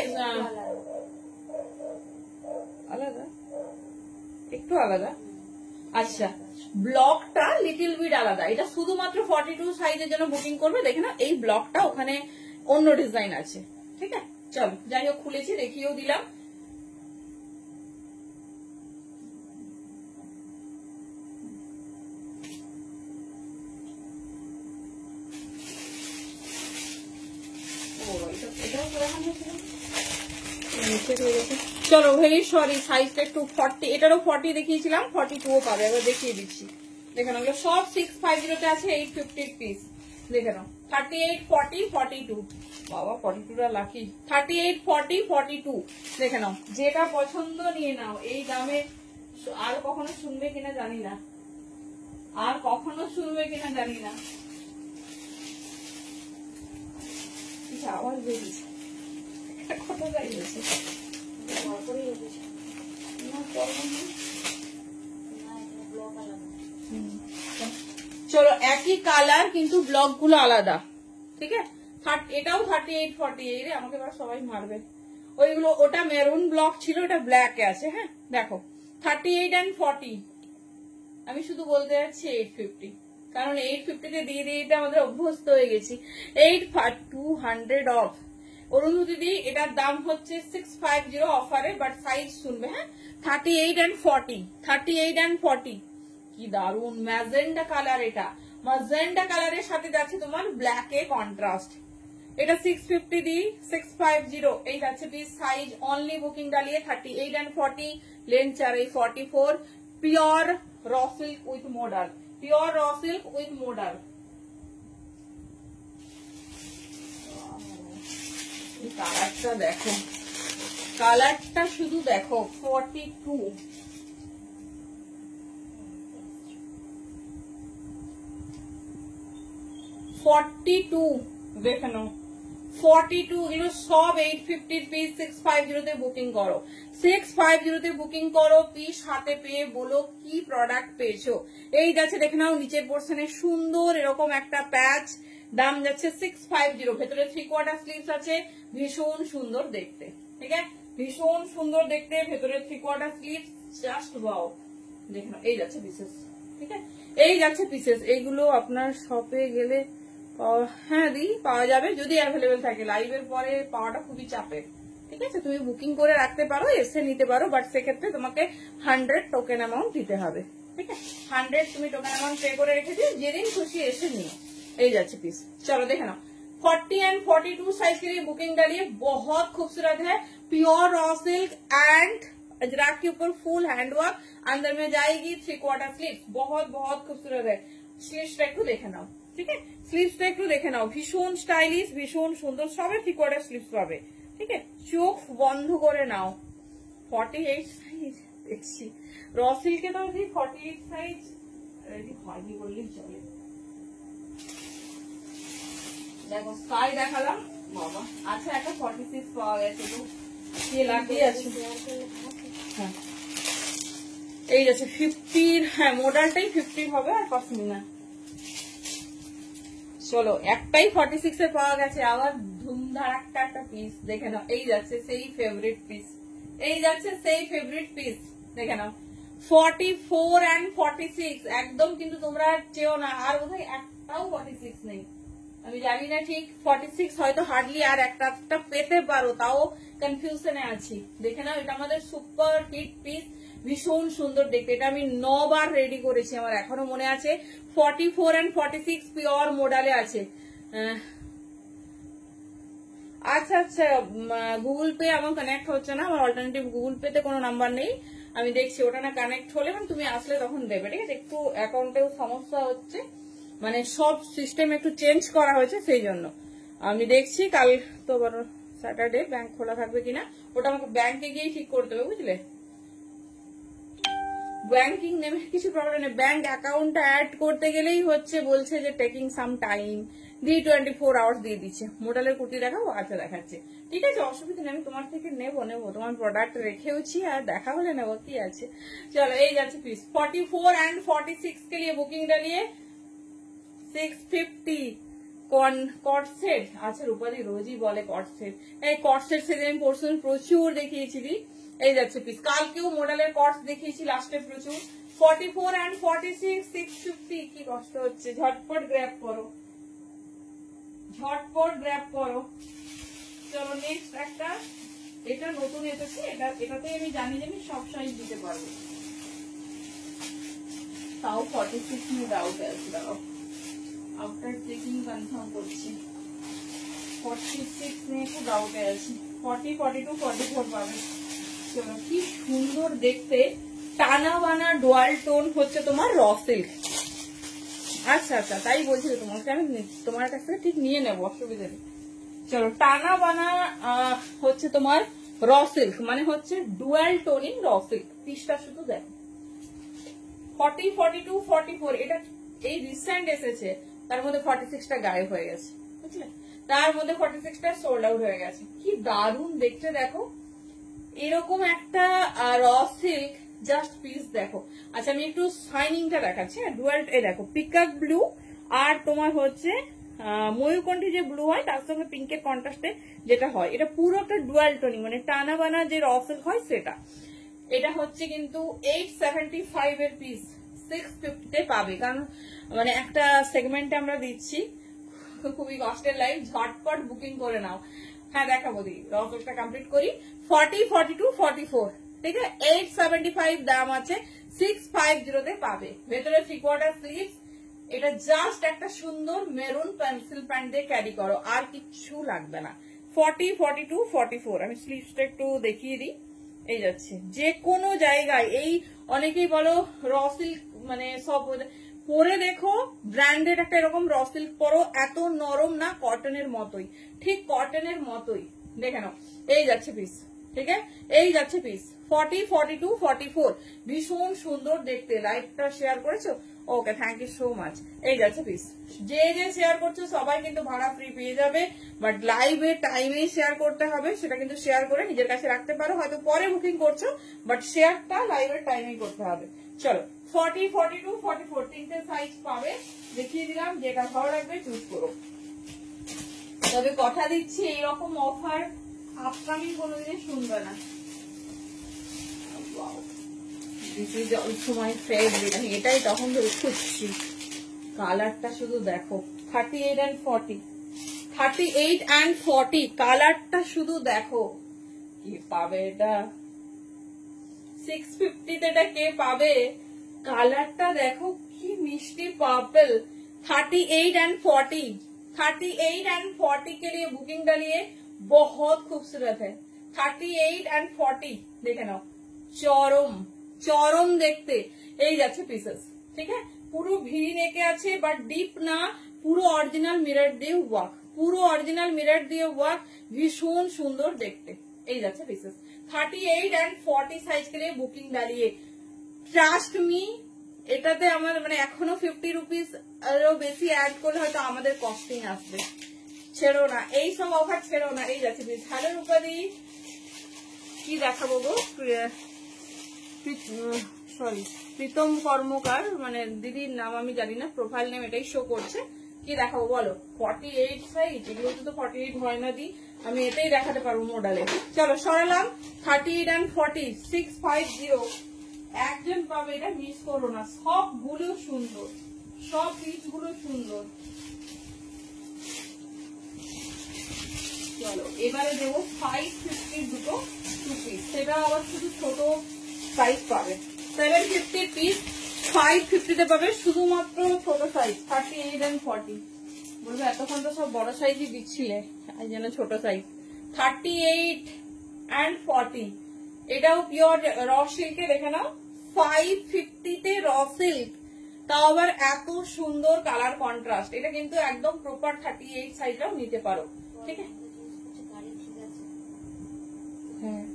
আলাদা, একটু আলাদা। আচ্ছা ব্লকটা লিটল বিট আলাদা, এটা শুধুমাত্র 42 সাইজের জন্য বুকিং করবে। দেখে না এই ব্লকটা ওখানে অন্য ডিজাইন আছে, ঠিক আছে চলো যাই হোক খুলেছি দেখিয়েও দিলাম। চলো ভেরি সরি সাইজটা একটু 40, এটারও 40 দেখিয়েছিলাম, 42ও পাবে, এবার দেখিয়ে দিচ্ছি। দেখে নাও সব 650 তে আছে 850 পিস। দেখে নাও 38 40 42, বাবা 42টা লাকি, 38 40 42 দেখে নাও, যেটা পছন্দ নিয়ে নাও। এই দামে আর কখনো শুনবে কিনা জানি না, আর কখনো শুনবে কিনা জানি না। আওয়াজ বেরিয়েছে কত যাইছে, চলো একই কালার কিন্তু ব্লক গুলো আলাদা, ঠিক আছে এটাও 38 48, আমাকে এবার সবাই মারবে ওইগুলো, ওটা মেরুন ব্লক ছিল, ওটা ব্ল্যাক আছে। হ্যাঁ দেখো 38 and 40, আমি শুধু বলতে যাচ্ছি 850, কারণ 850 তে দিয়ে দিয়ে আমাদের অভ্যস্ত হয়ে গেছি। 200 অফ অরুন্ধতি দিদি, এটার দাম হচ্ছে 650 অফারে, বাট সাইজ শুনবে হ্যাঁ 38 and 40, 38 and 40 কি দারুন ম্যাজেন্ডা কালার, এটা ম্যাজেন্ডা কালারের সাথে যাচ্ছে তোমার ব্ল্যাক এ কন্ট্রাস্ট। এটা 650 দি 650, এই যাচ্ছে পিস সাইজ অনলি বুকিং ডালিয়ে 38 and 40 length 44, pure raw silk with modal, pure raw silk with modal. কালারটা দেখো, কালারটা শুধু দেখো 42, দেখে নাও 42, এগুলো সব 850 পিস 650 তে বুকিং করো, 650 তে বুকিং করো, পিস হাতে পেয়ে বলো কি প্রোডাক্ট পেয়েছো। এই যাচ্ছে দেখে নাও নিচের পোর্শনে সুন্দর এরকম একটা প্যাচ, দাম যাচ্ছে 650, ভেতরে 3/4 স্লিভস আছে, ভীষণ সুন্দর দেখতে, ঠিক আছে ভীষণ সুন্দর দেখতে, ভেতরে 3/4 স্লিভস জাস্ট ওয়াও। দেখে নাও এই যাচ্ছে পিসেস, ঠিক আছে এই যাচ্ছে পিসেস। এইগুলো আপনার শপে গেলে হ্যাঁ দি পাওয়া যাবে যদি অ্যাভেলেবেল থাকে, লাইভের পরে পাওয়াটা খুবই চাপের, ঠিক আছে তুমি বুকিং করে রাখতে পারো, এসে নিতে পারো, বাট সেক্ষেত্রে তোমাকে 100 টোকেন অ্যামাউন্ট দিতে হবে, ঠিক আছে 100 তুমি টোকেন অ্যামাউন্ট পে করে রেখে দিও, যেদিন খুশি এসে নিও। এই যাচ্ছে পিस। चलो देखे ना 40 एंड 42 साइज के लिए बुकिंग डालिए, बहुत खूबसूरत है, pure raw silk and Ajrak के ऊपर फुल हैंडवर्क, अंदर में जाएगी 3/4 स्लीव, बहुत बहुत खूबसूरत है। स्लीव्स को देखे ना, ঠিক আছে। স্লিভসটা একটু দেখে নাও, ভীষণ স্টাইলিশ, ভীষণ সুন্দর, সবে 3/4 স্লিভস পাবে। ঠিক আছে, চোখ বন্ধ করে নাও। 48 সাইজ দেখছি র সিল্কে, তো 48 সাইজ রেডি হয়নি বললেই চলে। দেখো স্কাই দেখালাম বাবা, আচ্ছা একটা 46 পাওয়া গেছে, তো কে লাগিয়ে আছে। হ্যাঁ এই যাচ্ছে 50, হ্যাঁ মডেলটাই 50 হবে আর পশমিনা। চলো একটাই 46 এর পাওয়া গেছে, আবার ধুমধারাক্কা একটা পিস দেখে নাও। এই যাচ্ছে সেই ফেভারিট পিস, এই যাচ্ছে সেই ফেভারিট পিস দেখে নাও। 44 and 46 একদম, কিন্তু তোমরা চেও না, আর বোধহয় একটাও 46 নেই, আমি জানি না ঠিক। 46 হয়তো হার্ডলি আর একটা পেতে পারো, তাও কনফিউশনে আছি। দেখে নাও, এটা আমাদের সুপার হিট পিস, ভীষণ সুন্দর দেখতে। এটা আমি 9 বার রেডি করেছি, আমার এখনো মনে আছে। 44 and 46 পিওর মডেলে আছে। আচ্ছা আচ্ছা, গুগল পে আমার কানেক্ট হচ্ছে না, আমার অল্টারনেটিভ গুগল পে তে কোনো নাম্বার নেই, আমি দেখছি ওটা না কানেক্ট হলে মানে তুমি আসলে তখন দেবে। ঠিক আছে, একটু অ্যাকাউন্টেও সমস্যা হচ্ছে, মানে সব সিস্টেম একটু চেঞ্জ করা হয়েছে, সেই জন্য আমি দেখছি। কাল তো স্যাটারডে, ব্যাংক খোলা থাকবে কিনা ওটা আমাকে ব্যাংকে গিয়েই ঠিক করতে হবে, বুঝলে। ব্যাংকিং নেমে কিছু প্রবলেম নেই, ব্যাংক অ্যাকাউন্টটা অ্যাড করতে গেলেই হচ্ছে বলছে যে টেকিং সাম টাইম, দিয়ে 24 আওয়ার্স দিয়ে দিচ্ছে। মডেলের কুর্তি দেখাবো, আচ্ছা দেখাচ্ছে, ঠিক আছে অসুবিধা নেই, আমি তোমার থেকে নেবো, তোমার প্রোডাক্ট রেখেওছি, আর দেখা হলে নেবো, কি আছে। চলো এই যাচ্ছে পিস। 44 and 46 के लिए बुकिंग डालिए। 650 কট সেট। আচ্ছা রূপাদি রোজই বলে কট সেট, এই কট সেট সেদিন পরশুদিন প্রচুর দেখিয়েছিলি। এই যাচ্ছে পিস, কালকেও মডেলের কটস দেখিয়েছি লাস্টে প্রচুর। 44 and 46 650, কি কষ্ট হচ্ছে, ঝটপট গ্র্যাব করো, ঝটপট গ্র্যাব করো। চলো নেক্সট একটা, এটা নতুন এসেছে, এটাতে আমি জানি যে আমি সব সাইজ দিতে পারবো, তাও 46 নিয়ে ডাউট আছে, দাঁড়াও আফটার চেকিং কনফার্ম করছি। 46 নিয়ে একটু ডাউটে আছি, 40, 42, 44 পাবে। চলো কি সুন্দর দেখতে, টানা বানা ডুয়াল টোন হচ্ছে তোমার র সিল্ক। আচ্ছা আচ্ছা, তাই বলছিল তোমাকে, আমি তোমার কাছ থেকে ঠিক নিয়ে নেবো, অসুবিধা নেই। চলো টানা বানা হচ্ছে তোমার র সিল্ক, মানে হচ্ছে ডুয়াল টোনিং র সিল্ক। পিসটা শুধু দেখো, 40, 42, 44, এটা এই রিসেন্ট এসেছে, তার মধ্যে 46টা গায়েব হয়ে গেছে, বুঝলে, তার মধ্যে 46টা সোল্ড আউট হয়ে গেছে। কি দারুণ দেখতে দেখো, এরকম একটা র সিল্ক, জাস্ট পিস দেখো। আচ্ছা আমি একটু শাইনিংটা দেখাচ্ছি, ডুয়াল, এই দেখো পিকক ব্লু আর তোমার হচ্ছে ময়ূরকণ্ঠী যে ব্লু হয়, তার সঙ্গে পিঙ্কের কন্ট্রাস্টে যেটা হয়, এটা পুরো একটা ডুয়াল টোনিং, মানে টানা বানা যে র সিল্ক হয় সেটা। এটা হচ্ছে কিন্তু 875 এর পিস, 650 তে পাবে, কারণ মানে একটা সেগমেন্টে আমরা দিচ্ছি, খুবই কষ্টের লাইফ, ঝটপট বুকিং করে নাও। হ্যাঁ দেখাবো, দিই রসটা কমপ্লিট করি। 40, 42, 44, ঠিক আছে, 875 দাম আছে, 650 তে পাবে। ভেতরে 3/4 স্লিভস, এটা জাস্ট একটা সুন্দর মেরুন পেন্সিল প্যান্ট দিয়ে ক্যারি করো, আর কিচ্ছু লাগবে না। 40, 42, 44, আমি স্লিভসটা একটু দেখিয়ে দিই। এই যাচ্ছে যে কোনো জায়গায়, এই অনেকেই বলো র সিল্ক মানে সব পরে দেখো, ব্র্যান্ডেড একটা এরকম র সিল্ক পরো, এত নরম না, কটনের মতোই, ঠিক কটনের মতোই, দেখে নাও। এই যাচ্ছে পিস, ঠিক আছে, এই যাচ্ছে পিস। 40, 42, 44, ভীষণ সুন্দর দেখতে। লাইভটা শেয়ার করেছো, okay thank you so much. এই যাচ্ছে পিস, যে যে শেয়ার করছো সবাই কিন্তু ভাড়া ফ্রি পেয়ে যাবে, বাট লাইভের টাইমেই শেয়ার করতে হবে, সেটা কিন্তু শেয়ার করে নিজের কাছে রাখতে পারো, হয়তো পরে বুকিং করছো, বাট শেয়ারটা লাইভের টাইমেই করতে হবে। চলো 40, 42, 44 তিনটে সাইজ পাবে, দেখিয়ে দিলাম, যেটা ভালো লাগবে চুজ করো। তবে কথা দিচ্ছি এইরকম অফার আপকামিং কোনোদিনে শুনবে না। This is also my favourite, আমি এটাই তখন ধরে খুঁজছি। কালারটা শুধু দেখো, 38 and 40, 38 and 40, কালারটা শুধু দেখো, কি পাবে এটা 650 তে, এটা কে পাবে? কালারটা দেখো কি মিষ্টি পার্পল। 38 and 40, 38 and 40 के लिए बुकिंग डालिए, बहुत खूबसूरत है। 38 and 40 দেখে নাও, চরম চরম দেখতে। এই যাচ্ছে পিসেস, ঠিক আছে, পুরো ভিড়ি নেকে আছে, বাট ডিপ না, পুরো অরিজিনাল মিরর দিয়ে ওয়ার্ক, পুরো অরিজিনাল মিরর দিয়ে ওয়ার্ক, ভীষণ সুন্দর দেখতে। এই যাচ্ছে পিসেস 38 and 40 সাইজ के लिए বুকিং डालिए। ট্রাস্ট মি, এটাতে আমার মানে এখনো 50 রুপিস আরো বেশি অ্যাড করলে হয়তো আমাদের কস্টিং আসবে। ছেড়ো না, এই সব অফার ছেড়ো না। এই যাচ্ছে পিস। হ্যালো রূপাদি, কি দেখাবো গো? সরি, প্রীতম কর্মকার, মানে দিদির নাম আমি জানি না, প্রোফাইল নেম এটাই শো করছে। কি দেখাবো বলো? 48 সাইজ, এগুলো তো 48 হয় না দি, আমি এটাই দেখাতে পারবো মডেলে। চলো সরালাম। 38 and 40 650 একজন পাবে, এটা মিস করো না। সবগুলো সুন্দর, সব পিস গুলো সুন্দর। চলো এবারে দেবো 550 দুটো 2 পিস, সেটা আবার শুধু ছোট সাইজ পাবে। 750 পিস 550 তে পাবে, শুধুমাত্র ছোট সাইজ 38 and 40। বলবে এতক্ষণ তো সব বড় সাইজই দিচ্ছিলে, এই জন্য ছোট সাইজ। 38 and 40, এটাও পিওর র সিল্কে, দেখে নাও। 550 তে র সিল্ক, তাও আবার এত সুন্দর কালার কন্ট্রাস্ট। এটা কিন্তু একদম প্রপার 38 সাইজটাও নিতে পারো, ঠিক আছে? হ্যাঁ,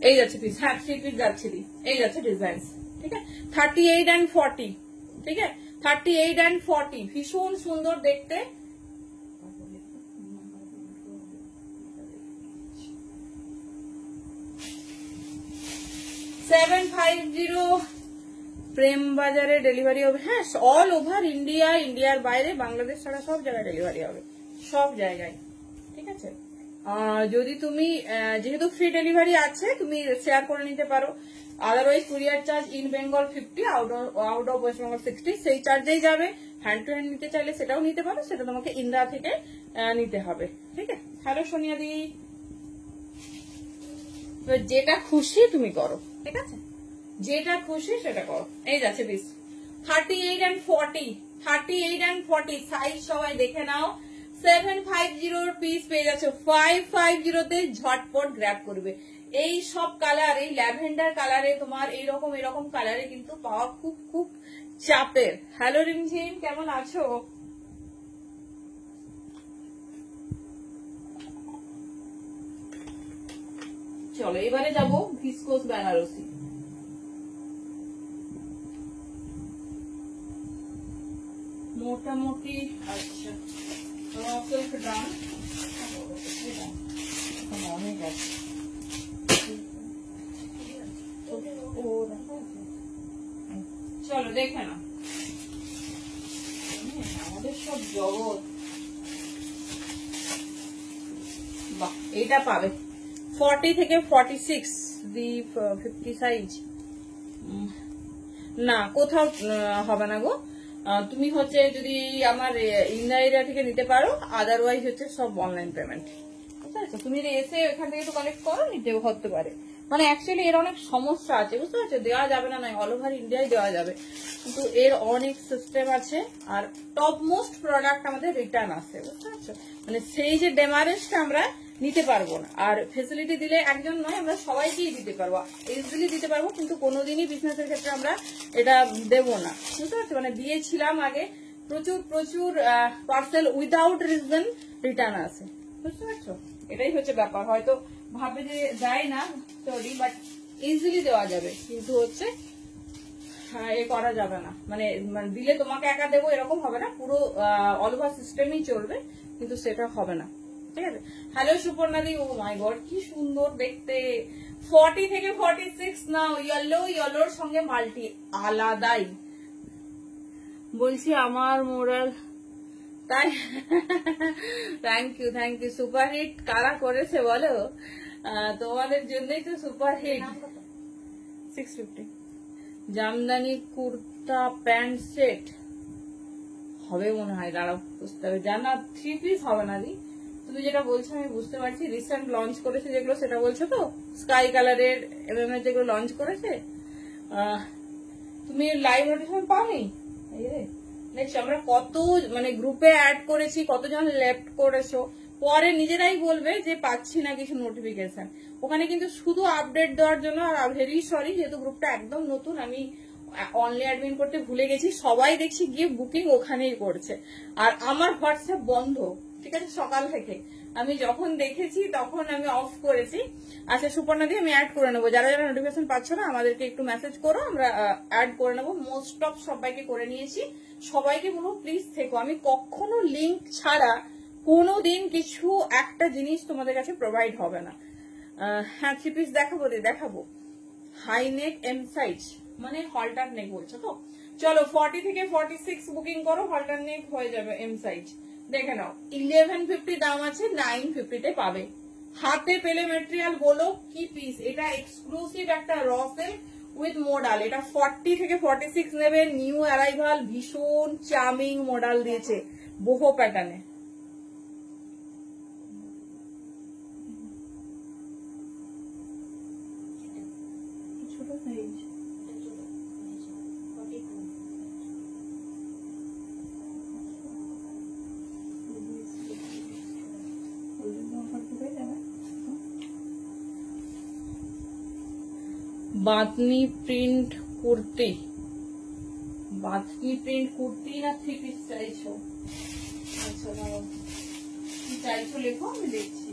এই যাচ্ছে পিস। হ্যাঁ 3 পিস যাচ্ছে দি। এই যাচ্ছে ডিজাইন, ঠিক আছে? 38 and 40, ঠিক আছে? 38 and 40 ভীষণ সুন্দর দেখতে। 750 প্রেম বাজারে ডেলিভারি হবে। হ্যাঁ, অল ওভার ইন্ডিয়া, ইন্ডিয়ার বাইরে, বাংলাদেশ ছাড়া সব জায়গায় ডেলিভারি হবে, সব জায়গায়, ঠিক আছে? যদি তুমি যেহেতু ফ্রি ডেলিভারি আছে, তুমি শেয়ার করে নিতে পারো। Otherwise courier charge in Bengal 50, out of West Bengal 60, সেই চার্জেই যাবে। হ্যান্ড টু হ্যান্ড নিতে চাইলে সেটাও নিতে পারো, সেটা তোমাকে ইন্ডিয়া থেকে নিতে হবে, ঠিক আছে? হ্যালো সোনিয়া দি, যেটা খুশি তুমি করো, ঠিক আছে? যেটা খুশি সেটা করো। এই যাচ্ছে পিস 38 and 40, 38 and 40 সাইজ সবাই দেখে নাও। 750 পিস পেয়ে যাচ্ছে 550 তে, ঝটপট গ্র্যাব করবে। এই সব কালার, এই ল্যাভেন্ডার কালারে, তোমার এইরকম এরকম কালারে কিন্তু পাওয়া খুব খুব চাপের। হ্যালো রিমঝিম, কেমন আছো? চলো এবারে যাবো ভিসকোস বেনারসি। মোটামুটি আচ্ছা ডান, অনেক আছে। চলো দেখে না, আমাদের সব জগৎ। বাহ, এইটা পাবে 40 থেকে 46 দি 50 সাইজ। না কোথাও হবে না গো, তুমি হচ্ছে যদি আমার ইন্ডিয়া এরিয়া থেকে নিতে পারো, আদারওয়াইজ হচ্ছে সব অনলাইন পেমেন্ট, বুঝতে পারছো? তুমি যদি এসে এখান থেকে একটু কালেক্ট করো, নিতে হতে পারে। মানে অ্যাকচুয়ালি এর অনেক সমস্যা আছে, বুঝতে পারছো? দেওয়া যাবে না নয়, অল ওভার ইন্ডিয়ায় দেওয়া যাবে, কিন্তু এর অনেক সিস্টেম আছে। আর টপ মোস্ট প্রোডাক্ট আমাদের রিটার্ন আছে, বুঝতে পারছো? মানে সেই যে ডেমারেজটা আমরা নিতে পারবো না। আর ফেসিলিটি দিলে একজন নয়, আমরা সবাইকেই দিতে পারবো, ইজিলি দিতে পারবো, কিন্তু কোনোদিনই বিজনেসের ক্ষেত্রে আমরা এটা দেবো না, বুঝতে পারছো? মানে দিয়েছিলাম আগে, প্রচুর প্রচুর পার্সেল উইদাউট রিজন রিটার্ন আছে, বুঝতে পারছো? এটাই হচ্ছে ব্যাপার। হয়তো ভাবে যে যায় না, সরি, বাট ইজিলি দেওয়া যাবে, কিন্তু হচ্ছে এ করা যাবে না। মানে দিলে তোমাকে একা দেবো এরকম হবে না, পুরো অল ওভার সিস্টেমই চলবে, কিন্তু সেটা হবে না, ঠিক আছে? হ্যালো সুপর্ণাদি, ও মাই গড কি সুন্দর দেখতে। 40 থেকে 46 নাও, ইয়েলোর সঙ্গে মাল্টি আলাদাই বলছি আমার মোরাল, তাই? থ্যাংক ইউ সুপারহিট কারা করেছে বলো? তোমাদের জন্যই তো superhit. 650 Jamdani kurta pant set হবে মনে হয়, দাঁড়াও বুঝতে হবে। জানা 3 পিস হবে না দি, তুমি যেটা বলছো আমি বুঝতে পারছি। রিসেন্ট লঞ্চ করেছে যেগুলো সেটা বলছো তো, স্কাই কালারের এমএম এর যেগুলো লঞ্চ করেছে। তুমি লাইভ নোটিফিকেশন পাওনি? এই রে নেক্সট আমরা কত মানে গ্রুপে অ্যাড করেছি, কতজন লেফট করেছো, পরে নিজেরাই বলবে যে পাচ্ছি না কিছু নোটিফিকেশন। ওখানে কিন্তু শুধু আপডেট দেওয়ার জন্য। আর ভেরি সরি, যেহেতু গ্রুপটা একদম নতুন, আমি অনলি অ্যাডমিন করতে ভুলে গেছি। সবাই দেখছি গিয়ে বুকিং ওখানেই করছে, আর আমার হোয়াটসঅ্যাপ বন্ধ, ঠিক আছে, সকাল থেকে। আমি যখন দেখেছি তখন আমি অফ করেছি। আচ্ছা সুপর্ণা দিয়ে আমি অ্যাড করে নেবো। যারা যারা নোটিফিকেশন পাচ্ছ না আমাদেরকে একটু মেসেজ করো, আমরা অ্যাড করে নেবো। মোস্ট অফ সবাইকে করে নিয়েছি। সবাইকে বলবো প্লিজ থেকো। আমি কখনো লিঙ্ক ছাড়া কোনোদিন কিছু একটা জিনিস তোমাদের কাছে প্রোভাইড হবে না। হ্যাঁ 3 পিস দেখাবো, দেখাবো। হাই নেক এম সাইজ মানে হল্টার নেক বলছো তো? চলো 40 থেকে 46 বুকিং করো, হল্টার নেক হয়ে যাবে এম সাইজ। দেখে নাও 1150 দাম আছে, 950 তে পাবে। হাতে পেলে মেটেরিয়াল বলো কি পিস। এটা এক্সক্লুসিভ একটা র সিল্ক উইথ মোডাল। এটা 40 থেকে 46 নেবে, নিউ অ্যারাইভাল, ভীষণ চার্মিং মোডাল দিয়েছে বহু প্যাটার্নে। ছোট সাইজ বাতনি প্রিন্ট কুর্তি। বাতনি প্রিন্ট কুর্তি না 3 পিস চাইছো? আচ্ছা দাও, কি চাইছো লেখো, আমি দেখছি।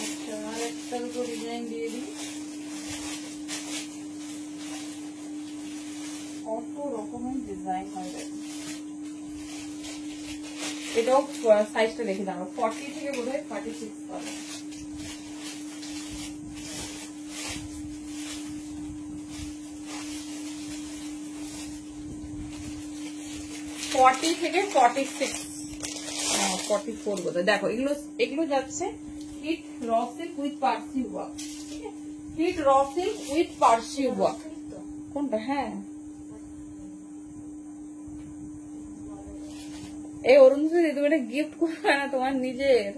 আচ্ছা আর একটা দুটো ডিজাইন দিয়ে দিই। কত রকমের ডিজাইন হয় দেখো। এটাও সাইজটা দেখে দাও, 40 থেকে বোধহয় 46 পাবে। থেকে 46, 44 বোধহয়। দেখো এগুলো এগুলো যাচ্ছে হিট র সিল্ক উইথ পার্সি ওয়ার্ক, ঠিক আছে? হিট র সিল্ক উইথ পার্সি ওয়ার্ক। কোনটা? হ্যাঁ এই অরুণ দিদি, তুমি এটা গিফট করবে না তোমার নিজের?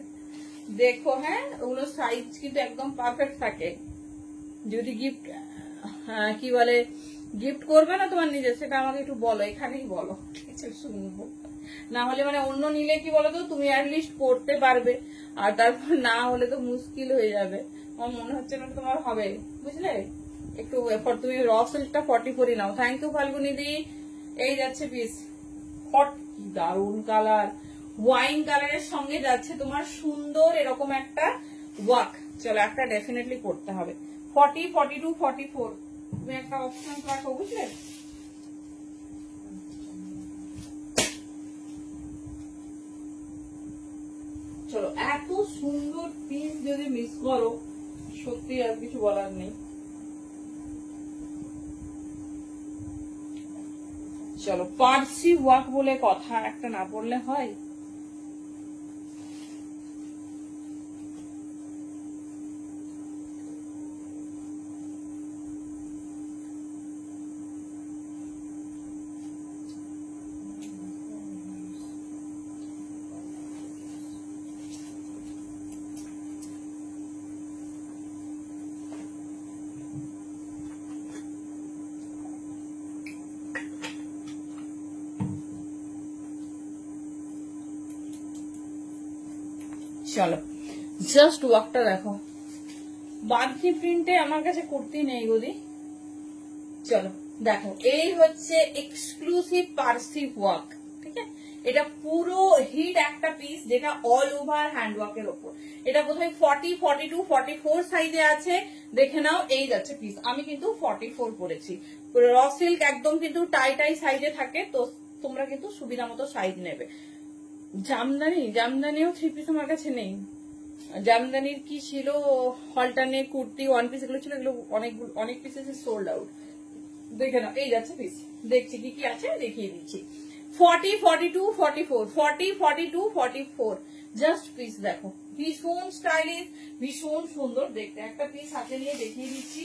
দেখো হ্যাঁ, ওগুলো সাইজ কিন্তু একদম পারফেক্ট থাকে। যদি গিফট, হ্যাঁ কি বলে, গিফট করবে না তোমার নিজের, সেটা আমাকে একটু বলো, এখানেই বলো, কিছু শুনবো। না হলে মানে অন্য নিলে কি বলতো, তুমি অ্যাটলিস্ট পড়তে পারবে, আর তারপর না হলে তো মুশকিল হয়ে যাবে। আমার মনে হচ্ছে না তোমার হবে, বুঝলে? একটু এফোর্ট। তুমি র সিল্কটা 44 নাও। থ্যাংক ইউ ফাল্গুনি দি। এই যাচ্ছে পিস, হট দারুন কালার, ওয়াইন কালারের সঙ্গে যাচ্ছে তোমার সুন্দর এরকম একটা ওয়ার্ক। চলো একটা ডেফিনেটলি করতে হবে। 40, 42, 44 তুমি একটা অপশন রাখো, বুঝলে? চলো, এত সুন্দর পিস যদি মিস করো সত্যি আর কিছু বলার নেই। চলো, পার্সি ওয়ার্ক বলে কথা একটা না বললে হয়? চলো জাস্ট ওয়ার্কটা দেখো। বাঁধনি প্রিন্টে আমার কাছে কুর্তি নেই গদি। চলো দেখো, এই হচ্ছে এক্সক্লুসিভ পার্সি ওয়ার্ক, ঠিক আছে? এটা পুরো হিট একটা পিস, যেটা অল ওভার হ্যান্ডওয়ার্কের ওপর। এটা বোধহয় 40, 42, 44 সাইজে আছে। দেখে নাও, এই যাচ্ছে পিস। আমি কিন্তু 44 পরেছি। র সিল্ক একদম কিন্তু টাই টাই সাইজে থাকে, তো তোমরা কিন্তু সুবিধা মতো সাইজ নেবে। জামদানিও 3 পিস আমার কাছে নেই। জামদানির কি ছিল, হলটানে কুর্তি 1 পিস এগুলো ছিল, এগুলো অনেক পিসেস সোল্ড আউট। দেখে নাও, এই যাচ্ছে পিস। দেখছি কি কি আছে, দেখিয়ে দিচ্ছি। 40, 42, 44, 40, 42, 44 জাস্ট পিস দেখো। ভীষণ স্টাইলিশ, ভীষণ সুন্দর দেখতে। একটা পিস হাতে নিয়ে দেখিয়ে দিচ্ছি।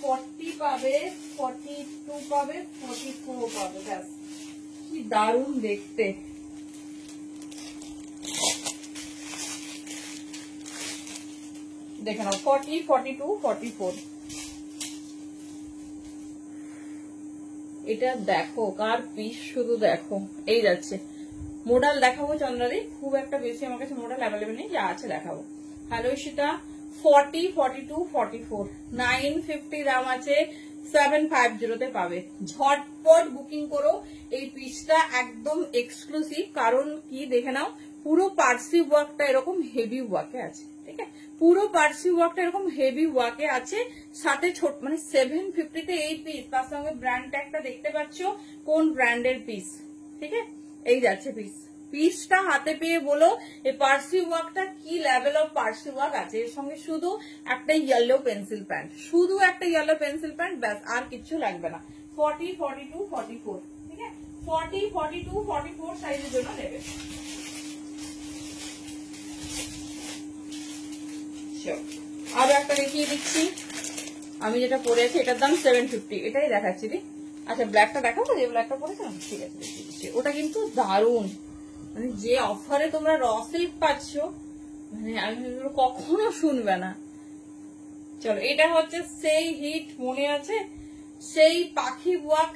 40 পাবে, 42 পাবে, 44 পাবে। ব্যাস, কি দারুণ দেখতে। দেখে নাও, 40, 42, 44। এটা দেখো কার পিস, শুধু দেখো। এই যাচ্ছে মোডাল দেখাবো চন্দ্রাদি, খুব একটা বেশি আমার কাছে মোডাল অ্যাভেলেবেল নেই, যা আছে দেখাবো। হ্যালো ঈশিতা, 40, 42, 44, 950 দাম আছে, 750 তে পাবে। ঝটপট বুকিং করো, এই পিসটা একদম এক্সক্লুসিভ। কারণ কি দেখে নাও, পুরো পার্সি ওয়ার্কটা এরকম হেভি ওয়ার্কে আছে, ঠিক আছে? পুরো পার্সি ওয়ার্কটা এরকম হেভি ওয়ার্কে আছে, সাথে ছোট মানে 750 তে এই পিস, তার সঙ্গে ব্র্যান্ড ট্যাগটা দেখতে পাচ্ছ কোন ব্র্যান্ডের পিস, ঠিক আছে? এই যাচ্ছে পিস। পিসটা হাতে পেয়ে বলো এই পার্সি ওয়ার্কটা কি লেভেল অফ পার্সি ওয়ার্ক আছে। এর সঙ্গে শুধু একটা ইয়েলো পেন্সিল প্যান্ট, শুধু একটা ইয়েলো পেন্সিল প্যান্ট, ব্যাস আর কিচ্ছু লাগবে না। 40, 42, 44, ঠিক আছে? 40, 42, 44 সাইজের জন্য নেবে। আরো একটা দেখিয়ে দিচ্ছি, আমি যেটা পরে আছি এটার দাম 750, এটাই দেখাচ্ছি দি। আচ্ছা ব্ল্যাকটা দেখাবো, যে ব্ল্যাকটা পরেছিলাম, ঠিক আছে দেখিয়ে দিচ্ছি। ওটা কিন্তু দারুণ, মানে যে অফারে তোমরা র সিল্ক পাচ্ছ, মানে আমি কখনো শুনবে না। চলো, এটা হচ্ছে সেই হিট, মনে আছে সেই পাখি ওয়াক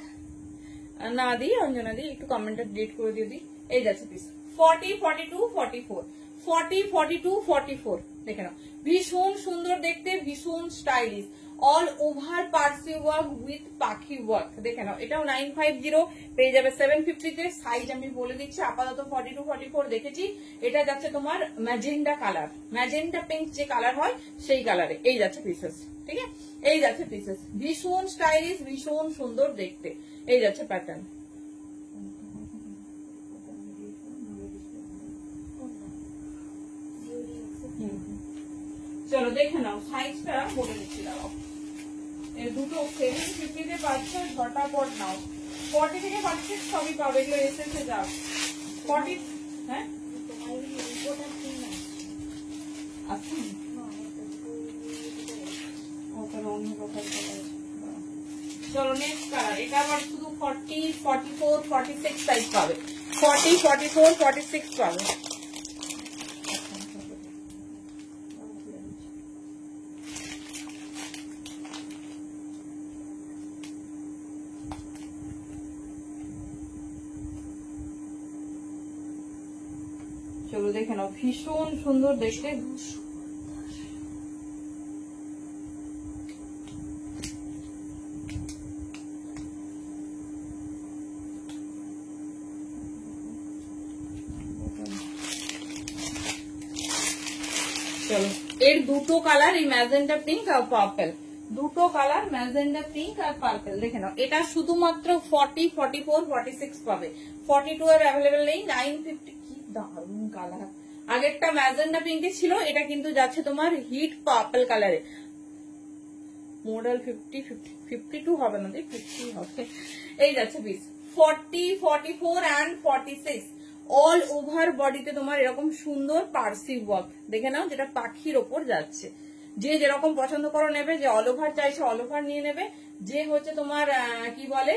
না দিই অঞ্জনা দি, একটু কমেন্টটা ডিলিট করে দিয়ে দিই। এই যাচ্ছে পিস 40, 42, 44, 40, 42, 44, দেখে নাও। ভীষণ সুন্দর দেখতে, ভীষণ stylish, all over Parsi work with পাখি ওয়ার্ক। দেখে নাও, এটাও 950 পেয়ে যাবে 750 তে। সাইজ আমি বলে দিচ্ছি, আপাতত 42, 44 দেখেছি। এটা যাচ্ছে তোমার ম্যাজেন্ডা কালার, ম্যাজেন্ডা পিঙ্ক যে কালার হয় সেই কালারে। এই যাচ্ছে পিসেস, ঠিক আছে? এই যাচ্ছে পিসেস, ভীষণ স্টাইলিশ, ভীষণ সুন্দর দেখতে। এই যাচ্ছে প্যাটার্ন। চলো দেখে নাও, সাইজটা বলে দিচ্ছি, দাঁড়াও। এই দুটো 750 তে পাচ্ছ, ঝটাপট নাও। 40 থেকে 46 সবই পাবে, এগুলো এসেছে যাও। 40, হ্যাঁ আচ্ছা, চলো নেক্সট কালার। এটা আবার শুধু 40, 44, 46 সাইজ পাবে। 40, 44, 46 পাবে। চলো দেখে নাও, ভীষণ সুন্দর দেখতে। চলো, এর দুটো কালার, এই ম্যাজেন্ডা পিঙ্ক আর পার্পল, দুটো কালার ম্যাজেন্ডা পিঙ্ক আর পার্পল। দেখে নাও, এটা শুধুমাত্র 40, 44, 46 পাবে। 42 এর অ্যাভেলেবেল নেই। 950, কি দারুণ কালার। আগেরটা ম্যাজেন্ডা পিঙ্কে ছিল, এটা কিন্তু যাচ্ছে তোমার হিট পার্পল কালারে। মডেল 50, 52 হবে না, 50 হবে। এই যাচ্ছে পিস 40, 44 and 46, অল ওভার বডিতে তোমার এরকম সুন্দর পার্সি ওয়ার্ক। দেখে নাও, যেটা পাখির ওপর যাচ্ছে। যে যেরকম পছন্দ করো নেবে, যে অল ওভার চাইছে অল ওভার নিয়ে নেবে, যে হচ্ছে তোমার কি বলে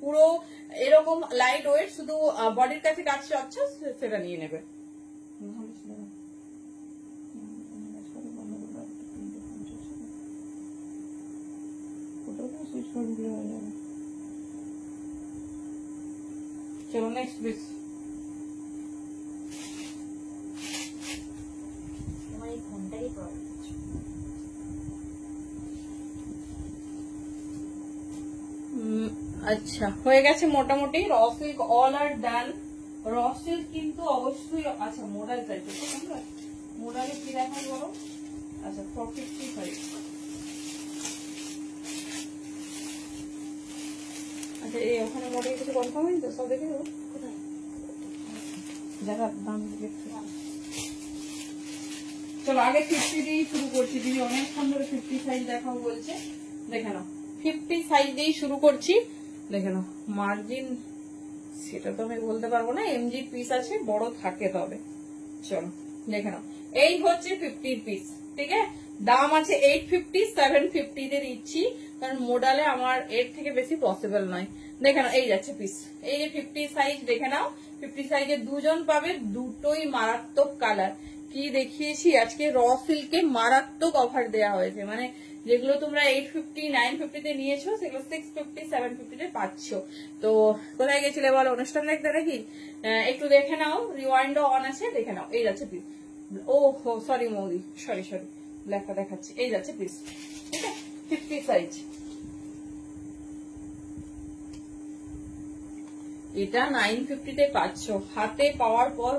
পুরো এরকম লাইট ওয়েট শুধু বডির কাছে কাজ চাচ্ছে সেটা নিয়ে নেবে। চলো নেক্সট পিস। আচ্ছা, হয়ে গেছে মোটামুটি। র সিল্ক অল আর ডান। র সিল্ক কিন্তু অবশ্যই, আচ্ছা মোডাল চাইছে তো তোমরা, মোডালে কি দেখাই বলো? আচ্ছা 455, আচ্ছা এই ওখানে মোডে কিছু কনফার্ম হয়নি তো, সব দেখে দেবো দেখা দাম দেখতে। চলো আগে 50 দিয়েই শুরু করছি, দিদি অনেকক্ষণ ধরে 50 সাইজ দেখাও বলছে। দেখে নাও, 50 সাইজ দিয়েই শুরু করছি। দেখে নাও, মার্জিন সেটা তো আমি বলতে পারবো না, এমজি পিস আছে, বড় থাকে তবে। চলো দেখে নাও, এই হচ্ছে 50 পিস, ঠিক আছে? দাম আছে 850, 750 তে দিচ্ছি, কারণ মোডালে আমার এর থেকে বেশি পসিবল নয়। দেখে নাও, এই যাচ্ছে পিস। এই যে 50 সাইজ দেখে নাও, 50 সাইজে দুজন পাবে, দুটোই মারাত্মক কালার। কি দেখিয়েছি আজকে, র সিল্কে মারাত্মক অফার দেওয়া হয়েছে, মানে যেগুলো তোমরা 850 950 নিয়েছো সেগুলো 650 750 পাচ্ছ। তো কোথায় গেছিলে বলো, অনুষ্ঠান দেখতে নাকি? একটু দেখে নাও, রিওয়াইন্ডও অন আছে, দেখে নাও। এই যাচ্ছে পিস। ও হো সরি মৌদি, সরি ব্ল্যাকটা দেখাচ্ছি। এই যাচ্ছে পিস, ঠিক আছে, 50 সাইজ। এটা 950 পাচ্ছ। হাতে পাওয়ার পর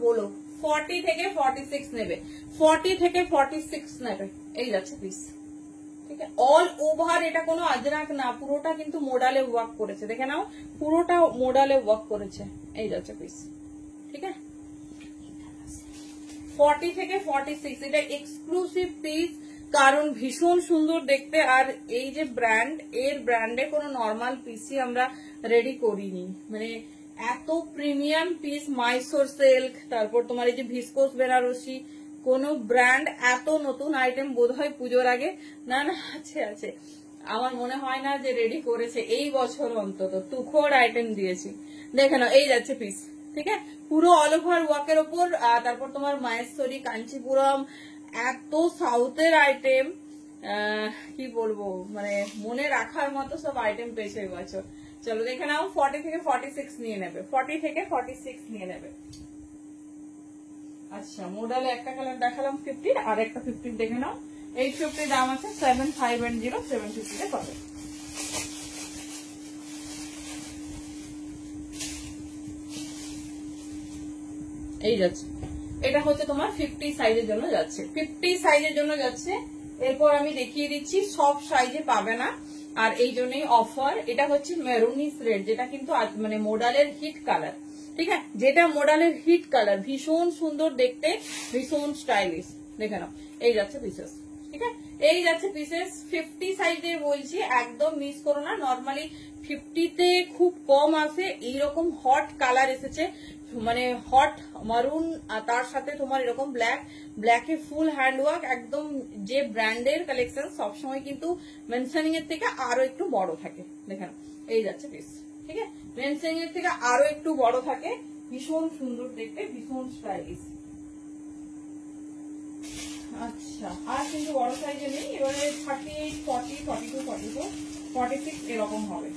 বলো, 40 থেকে 46 নেবে, 40 থেকে 46 নেবে। এই যাচ্ছে পিস, ঠিক আছে। অল ওভার এটা কোনো আজরাক না, পুরোটা কিন্তু মোডালে ওয়ার্ক করেছে, দেখে নাও, পুরোটা মোডালে ওয়ার্ক করেছে। এই যাচ্ছে পিস, ঠিক আছে। 40 থেকে 46 এটা এক্সক্লুসিভ পিস, কারণ ভীষণ সুন্দর দেখতে। আর এই যে ব্র্যান্ড, এর ব্র্যান্ডে কোনো নর্মাল পিসই আমরা রেডি করিনি, মানে এত প্রিমিয়াম পিস। মাইসোর সিল্ক, তারপর তোমার এই যে ভিসকোস বেনারসি, কোন ব্র্যান্ড এত নতুন আইটেম বোধহয় পুজোর আগে, না আছে আমার মনে হয় না যে রেডি করেছে এই বছর, অন্তত তুখোর আইটেম দিয়েছি। দেখে নাও, এই যাচ্ছে পিস, ঠিক আছে, পুরো অল ওভার ওয়ার্কের ওপর। তারপর তোমার মাহেশ্বরী, কাঞ্চিপুরম, এত সাউথের আইটেম, কি বলবো, মানে মনে রাখার মতো সব আইটেম পেয়েছে এই বছর। চলো দেখে নাও, 40 থেকে 46 নিয়ে নেবে, 40 থেকে 46 নিয়ে নেবে। আচ্ছা, মোডালে একটা কালার দেখালাম 50, আর একটা 50 দেখে নাও। 850 দাম আছে, 7510 750 পাবে। এই যাচ্ছে, এটা হচ্ছে তোমার 50 সাইজের জন্য যাচ্ছে, 50 সাইজের জন্য যাচ্ছে। এরপর আমি দেখিয়ে দিচ্ছি, সব সাইজে পাবে না, আর এই জন্যই অফার। এটা হচ্ছে মেরুনিস রেড, যেটা কিন্তু মানে মোডালের হিট কালার, ঠিক আছে, যেটা মোডালের হিট কালার, ভীষণ সুন্দর দেখতে, ভীষণ স্টাইলিশ। দেখে নাও, এই যাচ্ছে পিসেস, ঠিক আছে, এই যাচ্ছে পিসেস। 50 সাইজের বলছি, একদম মিস করো না। নর্মালি 50-তে খুব কম আসে এইরকম হট কালার এসেছে, মানে হট মারুন, তার সাথে তোমার এরকম ব্ল্যাকে ফুল হ্যান্ডওয়ার্ক, একদম যে ব্র্যান্ডের কালেকশন সবসময় কিন্তু মেনশনিং এর থেকে আরো একটু বড় থাকে। দেখেন, এই যাচ্ছে পিস, ঠিক আছে, মেনশনিং এর থেকে আরো একটু বড় থাকে, ভীষণ সুন্দর দেখতে, ভীষণ স্টাইলিশ। আচ্ছা, আর কিন্তু বড় সাইজে নেই, এবারে 38, 40, 42, 44, 46 এরকম হবে।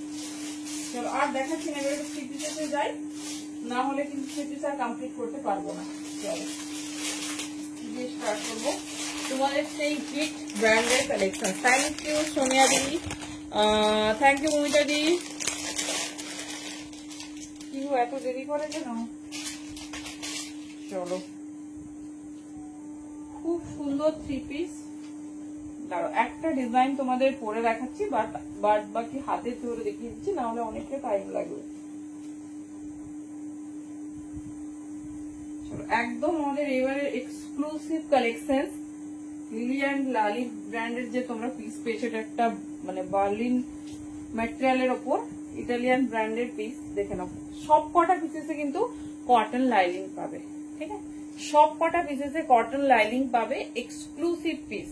চলো আর দেখাচ্ছি না, এবারে থ্রি পিসেসে যাই, না হলে কিন্তু থ্রি পিস আর কমপ্লিট করতে পারবো না। চলো দিয়ে স্টার্ট করবো তোমাদের সেই হিট ব্র্যান্ডের কালেকশন। থ্যাংক ইউ সোনিয়া দি, থ্যাংক ইউ মমিতা দি। কি এত দেরি করে কেন? চলো, খুব সুন্দর থ্রি পিস। দাঁড়ো, একটা ডিজাইন তোমাদের পরে দেখাচ্ছি, বাট বাকি হাতে ধরে দেখিয়ে দিচ্ছি, না হলে অনেকটা টাইম লাগবে। চলো, একদম আমাদের এবারে এক্সক্লুসিভ কালেকশন, লিলি অ্যান্ড লালি ব্র্যান্ডের যে তোমরা পিস পেয়েছো, এটা একটা মানে বার্লিন ম্যাটেরিয়ালের ওপর ইটালিয়ান ব্র্যান্ডের পিস। দেখে নাও, সব কটা পিসেসে কিন্তু কটন লাইনিং পাবে, ঠিক আছে, সব কটা পিসেসে কটন লাইনিং পাবে, এক্সক্লুসিভ পিস।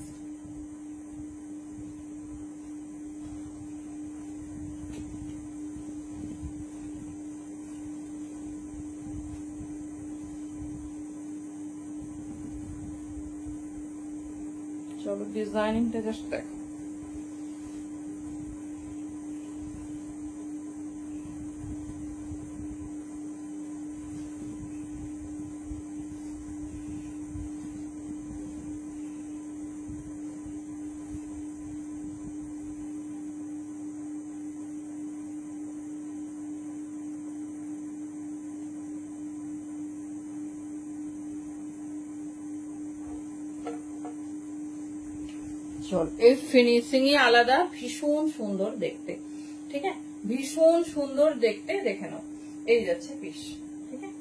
চলো ডিজাইনিংটা জাস্ট দেখো, চল, এর ফিনিশিংই আলাদা, ভীষণ সুন্দর দেখতে, ঠিক আছে, ভীষণ সুন্দর দেখতে। দেখে নাও, এই যাচ্ছে পিস, ঠিক আছে,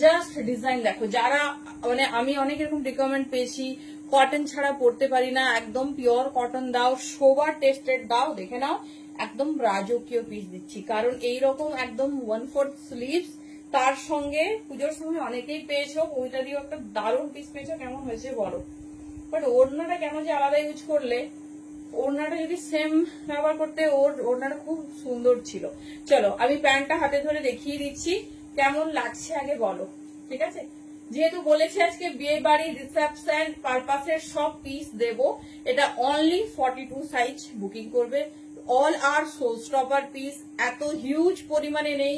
জাস্ট ডিজাইন দেখো। যারা মানে আমি অনেক এরকম রিকমেন্ড পেয়েছি, কটন ছাড়া পড়তে পারি না, একদম পিওর কটন দাও, সোবার টেস্টেড দাও। দেখে নাও, একদম রাজকীয় পিস দিচ্ছি, কারণ এইরকম একদম 1/4 স্লিভস, তার সঙ্গে পুজোর সময় অনেকেই পেয়েছো, ওইটা দিয়েও একটা দারুণ পিস পেয়েছো। কেমন হয়েছে বলো? বাট ওড়নাটা কেন যে আলাদা ইউজ করলে, ওড়নাটা যদি সেম ব্যবহার করতে, ওড়নাটা খুব সুন্দর ছিল। চলো আমি প্যান্টটা হাতে ধরে দেখিয়ে দিচ্ছি, কেমন লাগছে আগে বলো, ঠিক আছে। যেহেতু বলেছি আজকে বিয়ে বাড়ি রিসেপশন পারপাসের সব পিস দেব, এটা অনলি 42 সাইজ বুকিং করবে। অল আর শো স্টপার পিস, এত হিউজ পরিমাণে নেই,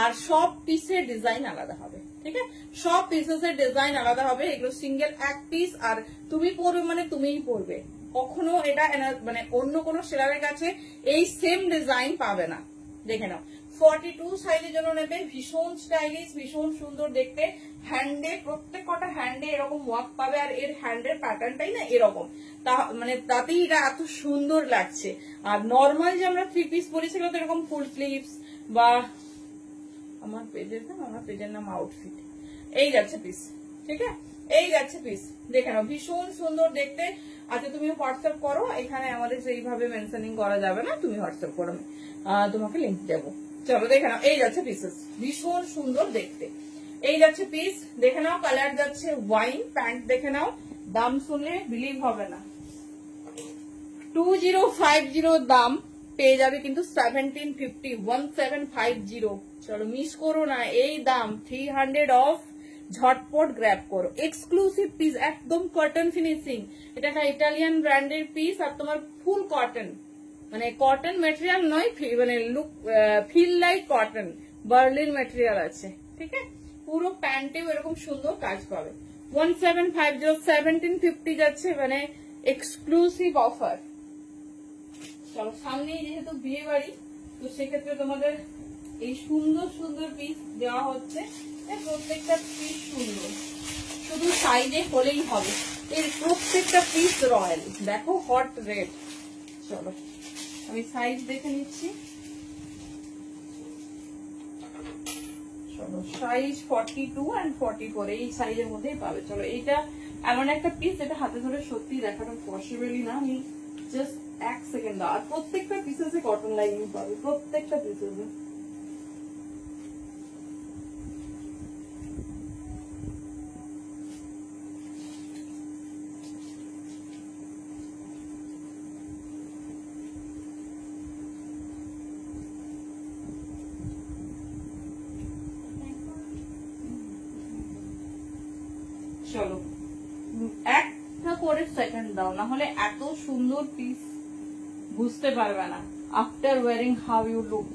আর সব পিসের ডিজাইন আলাদা হবে। ঠিক আছে, সব পিসের ডিজাইন আলাদা হবে, এগুলো সিঙ্গেল এক পিস, আর তুমি পরবে মানে তুমিই পরবে, কখনো এটা মানে অন্য কোনো সেলারের কাছে এই সেম ডিজাইন পাবে না। দেখে নাও 42 সাইজের জন্য নেবে, ভীষণ স্টাইলিশ, ভীষণ সুন্দর দেখতে। হ্যান্ডে প্রত্যেক কটা হ্যান্ডে এরকম ওয়ার্ক পাবে, আর এর হ্যান্ডের প্যাটার্নটাই না এরকম, তা মানে তাতেই এটা এত সুন্দর লাগছে। আর নর্মাল যে আমরা 3 পিস পরেছিলাম তো এরকম ফুল স্লিভস বা আমার পেজের নাম আউটফিট, এই যাচ্ছে পিস। ঠিক আছে, এই যাচ্ছে পিস, দেখে নাও ভীষণ সুন্দর দেখতে। আচ্ছা তুমি হোয়াটসঅ্যাপ করো, এখানে আমাদের সেইভাবে মেনশনিং করা যাবে না, তুমি হোয়াটসঅ্যাপ করো, তোমাকে লিঙ্ক দেবো। চলো দেখে নাও, এই যাচ্ছে পিসেস, ভীষণ সুন্দর দেখতে। এই যাচ্ছে পিস, দেখে নাও, কালার যাচ্ছে ওয়াইন, প্যান্ট দেখে নাও, দাম শুনলে বিলিভ হবে না, 2050 দাম, পেয়ে যাবে কিন্তু 1750, 1750। চলো মিস করো না, এই দাম 300 অফ, ঝটপট গ্র্যাব করো। এক্সক্লুসিভ পিস, একদম কটন ফিনিশিং, এটা একটা ইটালিয়ান ব্র্যান্ডের পিস, আর তোমার ফুল কটন, মানে কটন ম্যাটেরিয়াল নয়, মানে look feel like cotton, Berlin material আছে। ঠিক আছে, পুরো প্যান্টেও এরকম সুন্দর কাজ পাবে। 1750, 1750 যাচ্ছে, মানে এক্সক্লুসিভ অফার। চলো সামনেই যেহেতু বিয়ে বাড়ি, তো সেক্ষেত্রে তোমাদের এই সুন্দর সুন্দর পিস দেওয়া হচ্ছে, প্রত্যেকটা পিস সুন্দর, শুধু সাইজে হলেই হবে, এর প্রত্যেকটা পিস রয়্যাল। দেখো হট রেড, চলো আমি সাইজ দেখে নিচ্ছি। চলো সাইজ 42 and 44 এই সাইজের মধ্যেই পাবে। চলো এইটা এমন একটা পিস যেটা হাতে ধরে সত্যি দেখাটা পসিবলই না, আমি জাস্ট এক সেকেন্ড দাও। আর প্রত্যেকটা পিসেসে কটন লাইনিং পাবে, প্রত্যেকটা পিসেসে। চলো একটা করে সেকেন্ড দাও, না হলে এত সুন্দর পিস বুঝতে পারবে না after wearing how you look.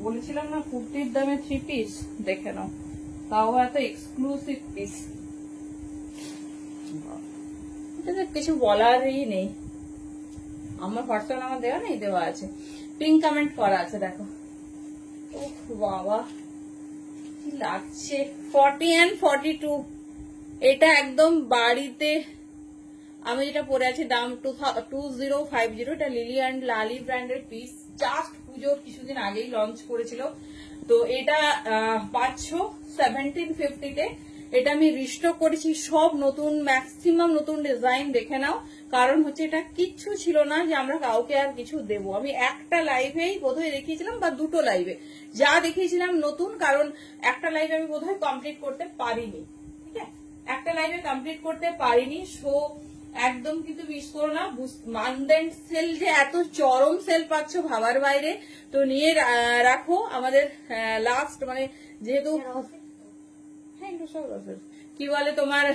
বলেছিলাম না কুর্তির দামে 3 পিস, দেখে নাও, তাও এত এক্সক্লুসিভ পিস, কিছু বলারই নেই। আমার হোয়াটসঅ্যাপ নাম্বার দেওয়া নেই, দেওয়া আছে, পিন কমেন্ট করা আছে, দেখো। ও বাবা কি লাগছে, 40 and 42, এটা একদম বাড়িতে। আমি যেটা পরে আছি দাম 2050, এটা লিলি অ্যান্ড লালি ব্র্যান্ডের পিস, জাস্ট পুজোর কিছুদিন আগেই লঞ্চ করেছিল, তো এটা পাচ্ছ 1750-তে। এটা আমি রিস্টক করেছি, সব নতুন, ম্যাক্সিমাম নতুন ডিজাইন, দেখে নাও। কারণ হচ্ছে এটা কিচ্ছু ছিল না যে আমরা কাউকে আর কিছু দেবো, আমি একটা লাইভেই বোধহয় দেখিয়েছিলাম বা দুটো লাইভে যা দেখিয়েছিলাম নতুন, কারণ একটা লাইভে আমি বোধহয় কমপ্লিট করতে পারিনি। ঠিক আছে, একটা লাইভে কমপ্লিট করতে পারিনি, সো একদম কিন্তু মিস করো না। মান্থ এন্ড সেল যে এত চরম সেল পাচ্ছ ভাবার বাইরে, তো নিয়ে রাখো। আমাদের লাস্ট মানে যেহেতু কি বলে তোমার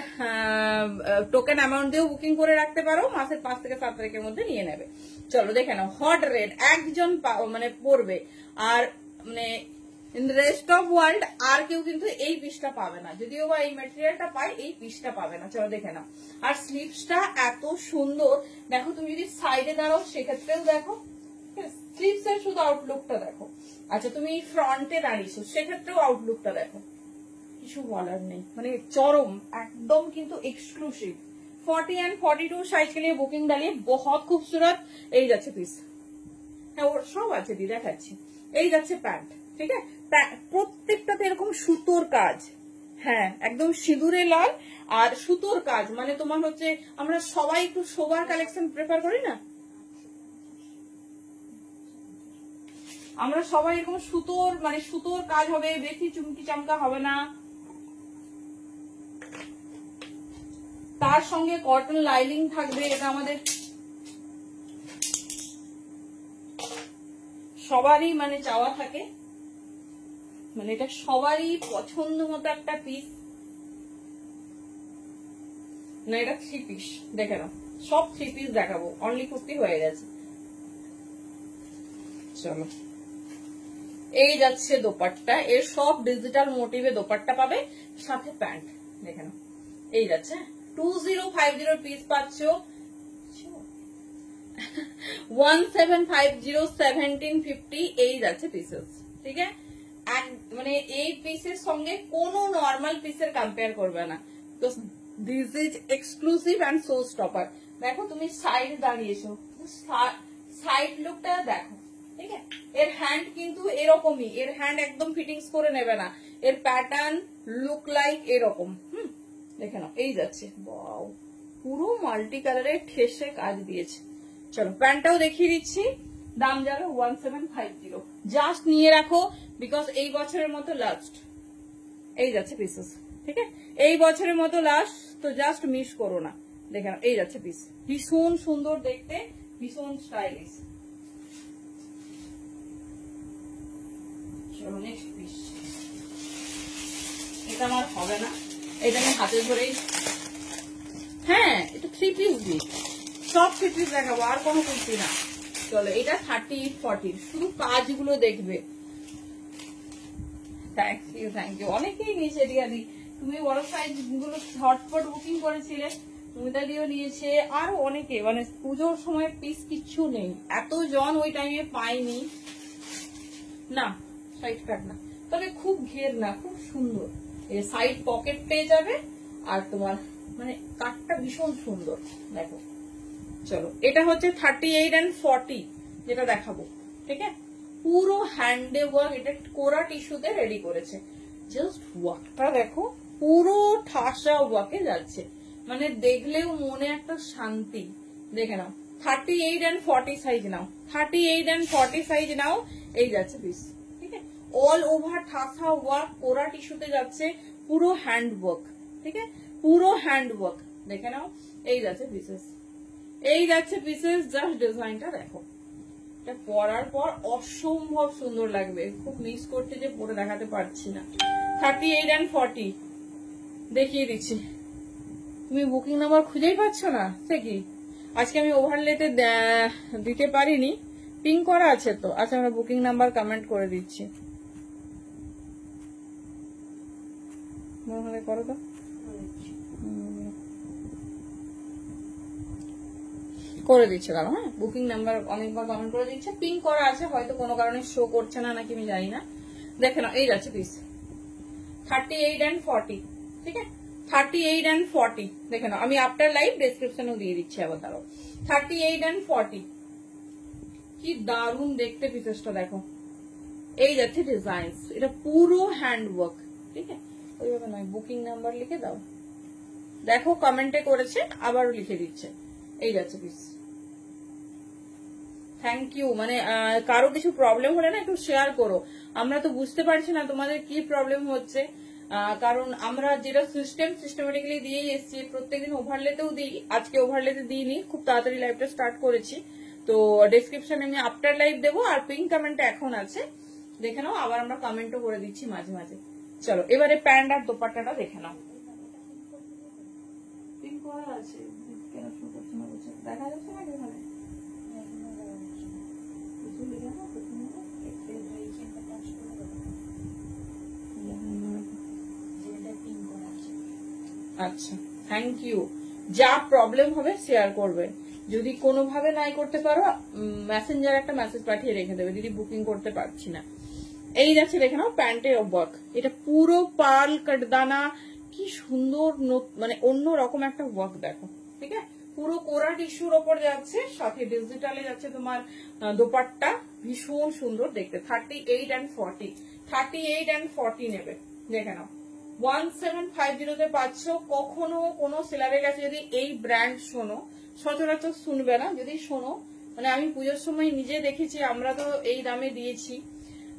টোকেন অ্যামাউন্ট দিয়েও বুকিং করে রাখতে পারো, মাসের 5 থেকে 7 তারিখের মধ্যে নিয়ে নেবে। চলো দেখে নাও, হট রেড, একজন মানে পরবে, আর মানে in the rest of world আর কেউ কিন্তু এই পিসটা পাবে না, যদিও বা এই ম্যাটেরিয়ালটা পায়, এই পিসটা পাবে না। চলো দেখে নাও, আর স্লিভসটা এত সুন্দর, দেখো তুমি যদি সাইডে দাঁড়াও সেক্ষেত্রেও দেখো, স্লিভস এর শুধু আউটলুকটা দেখো। আচ্ছা তুমি ফ্রন্টে দাঁড়িয়েছো সেক্ষেত্রেও আউটলুকটা দেখো, কিছু বলার নেই, মানে চরম একদম কিন্তু এক্সক্লুসিভ। 40 and 42 साइज के लिए बुकिंग डालिए, बहुत खूबसूरत। এই যাচ্ছে পিস, হ্যাঁ ওর সব আছে দি দেখাচ্ছি। এই যাচ্ছে প্যান্ট, ঠিক আছে, প্রত্যেকটাতে এরকম সুতোর কাজ, হ্যাঁ একদম সিঁদুরে লাল আর সুতোর কাজ, মানে তোমার হচ্ছে আমরা সবাই একটু সোবার কালেকশন প্রেফার করি না, আমরা সবাই এরকম সুতোর মানে সুতোর কাজ হবে, বেশি চুমকি চামকা হবে না। তার সঙ্গে কটন লাইনিং থাকবে, এটা আমাদের সবারই মানে চাওয়া থাকে, মানে এটা সবারই পছন্দ মতো একটা পিস না। এটা 3 পিস, দেখে নাও সব 3 পিস দেখাবো, অনলি কুর্তি হয়ে গেছে। চলো, এই যাচ্ছে দোপাট্টা, এর সব ডিজিটাল মোটিভে দোপাট্টা পাবে, সাথে প্যান্ট দেখে নাও। এই যাচ্ছে 2050 পিস পাচ্ছ 1750 1750, এই যাচ্ছে পিসেস। ঠিক আছে, মানে এই পিসের সঙ্গে কোনো নর্মাল পিসের কম্পেয়ার করবে না, তো this is exclusive and show stopper. দেখো তুমি সাইড দাঁড়িয়েছো, সাইড লুকটা দেখো। ঠিক আছে, এর হ্যান্ড কিন্তু এরকমই, এর হ্যান্ড একদম ফিটিংস করে নেবে না, এর প্যাটার্ন লুক লাইক এরকম। দেখে নাও, এই যাচ্ছে ওয়াও, পুরো মাল্টি কালারের ঠেসে কাজ দিয়েছে। চলো প্যান্টটাও দেখিয়ে দিচ্ছি, দাম যাবে 1750। জাস্ট নিয়ে রাখো, বিকজ এই বছরের মতো লাস্ট। এই যাচ্ছে পিসেস, ঠিক আছে, এই বছরের মতো লাস্ট, তো জাস্ট মিস করো না। দেখে নাও, এই যাচ্ছে পিস, ভীষণ সুন্দর দেখতে, ভীষণ স্টাইলিশ। চলো নেক্সট পিস, এটা আমার হবে না, এটা আমি হাতে ধরেই, হ্যাঁ এটা 3 পিস দিই, সব 3 পিস দেখাবো, আর কোনো কুর্তি না। চলো, এটা 38-40, শুধু কাজগুলো দেখবে। থ্যাংক ইউ, অনেকেই নিয়েছে রিয়ালি, তুমি বড় সাইজ গুলো ঝটপট বুকিং করেছিলে, তুমিতালিও নিয়েছে, আরো অনেকে, মানে পুজোর সময় পিস কিচ্ছু নেই, এতজন ওই টাইমে পাইনি না, সাইড কাট না, তবে খুব ঘের না, খুব সুন্দর, সাইড পকেট পেয়ে যাবে, আর তোমার মানে কাটটা ভীষণ সুন্দর দেখো। চলো, এটা হচ্ছে 38 and 40 যেটা দেখাবো। ঠিক আছে, পুরো হ্যান্ডে ওয়ার্ক, এটা কোরা টিস্যুতে রেডি করেছে। জাস্ট ওয়ার্কটা দেখো, পুরো ঠাসা ওয়ার্কে যাচ্ছে, মানে দেখলেও মনে একটা শান্তি। দেখে নাও, 38 and 40 সাইজ নাও, 38 and 40 সাইজ নাও, এই যাচ্ছে পিস। ঠিক আছে, অল ওভার ঠাসা ওয়ার্ক, কোরা টিস্যুতে যাচ্ছে, পুরো হ্যান্ড ওয়ার্ক। ঠিক আছে, পুরো হ্যান্ড ওয়ার্ক, দেখে নাও, এই যাচ্ছে পিসেস, এই যাচ্ছে পিসেস। জাস্ট ডিজাইনটা দেখো, এটা পরার পর অসম্ভব সুন্দর লাগবে, খুব মিস করতে যে পরে দেখাতে পারছি না। 38 and 40 দেখিয়ে দিচ্ছি, তুমি বুকিং নাম্বার খুঁজেই পাচ্ছ না, সে কি? আজকে আমি ওভারলেতে দিতে পারিনি, পিং করা আছে তো। আচ্ছা, আমরা বুকিং নাম্বার কমেন্ট করে দিচ্ছি, করো তো, করে দিচ্ছে দাঁড়ো। হ্যাঁ, বুকিং নাম্বার অনেকবার কমেন্ট করে দিচ্ছে, পিং করা আছে, হয়তো কোনো কারণে শো করছে না নাকি আমি জানি না। দেখে নাও, এই যাচ্ছে পিস 38 and 40। ঠিক আছে, 38 and 40 দেখে নাও, আমি আফটার লাইভ ডেসক্রিপশনেও দিয়ে দিচ্ছি আবার, দাঁড়াও। 38 and 40, কি দারুণ দেখতে পিসেসটা দেখো, এই যাচ্ছে ডিজাইন, এটা পুরো হ্যান্ড ওয়ার্ক। ঠিক আছে, ওইভাবে নয়, বুকিং নাম্বার লিখে দাও, দেখো কমেন্টে করেছে, আবারও লিখে দিচ্ছে, এই যাচ্ছে পিস। থ্যাংক ইউ, মানে কারো কিছু প্রবলেম হলে না একটু শেয়ার করো, আমরা তো বুঝতে পারছি না তোমাদের কি প্রবলেম হচ্ছে, কারণ আমরা যেটা সিস্টেমেটিক্যালি দিয়েই এসছি, প্রত্যেকদিন ওভারলেতেও দিই, আজকে ওভারলেতে দিইনি, খুব তাড়াতাড়ি লাইভটা স্টার্ট করেছি, তো ডেসক্রিপশনে আমি আফটার লাইভ দেবো, আর পিন কমেন্টটা এখন আছে, দেখে নাও, আবার আমরা কমেন্টও করে দিচ্ছি মাঝে মাঝে। চলো, এবারে প্যান্ট আর দোপাট্টাটা দেখে নাও, পিন করা আছে, কেন শো করছে না, দেখা যাচ্ছে না এখানে, আচ্ছা থ্যাংক ইউ, যা প্রবলেম হবে শেয়ার করবে, যদি কোনোভাবে নাই করতে পারো মেসেঞ্জার একটা মেসেজ পাঠিয়ে রেখে দেবে, দিদি বুকিং করতে পারছি না। এই যাচ্ছে দেখে নাও প্যান্টের ওয়ার্ক, এটা পুরো পার্ল কাটদানা, কি সুন্দর, মানে অন্য রকম একটা ওয়ার্ক দেখো। ঠিক আছে, পুরো কোরা টিস্যুর ওপর যাচ্ছে, সাথে ডিজিটালে যাচ্ছে তোমার দোপাট্টা, ভীষণ সুন্দর দেখতে। 38 and 40, 38 and 40 নেবে, দেখে নাও 1750 পাচ্ছ। কখনো কোনো সেলারের কাছে যদি এই ব্র্যান্ড শোনো, সচরাচর শুনবে না, যদি শোনো মানে আমি পুজোর সময় নিজে দেখেছি, আমরা তো এই দামে দিয়েছি,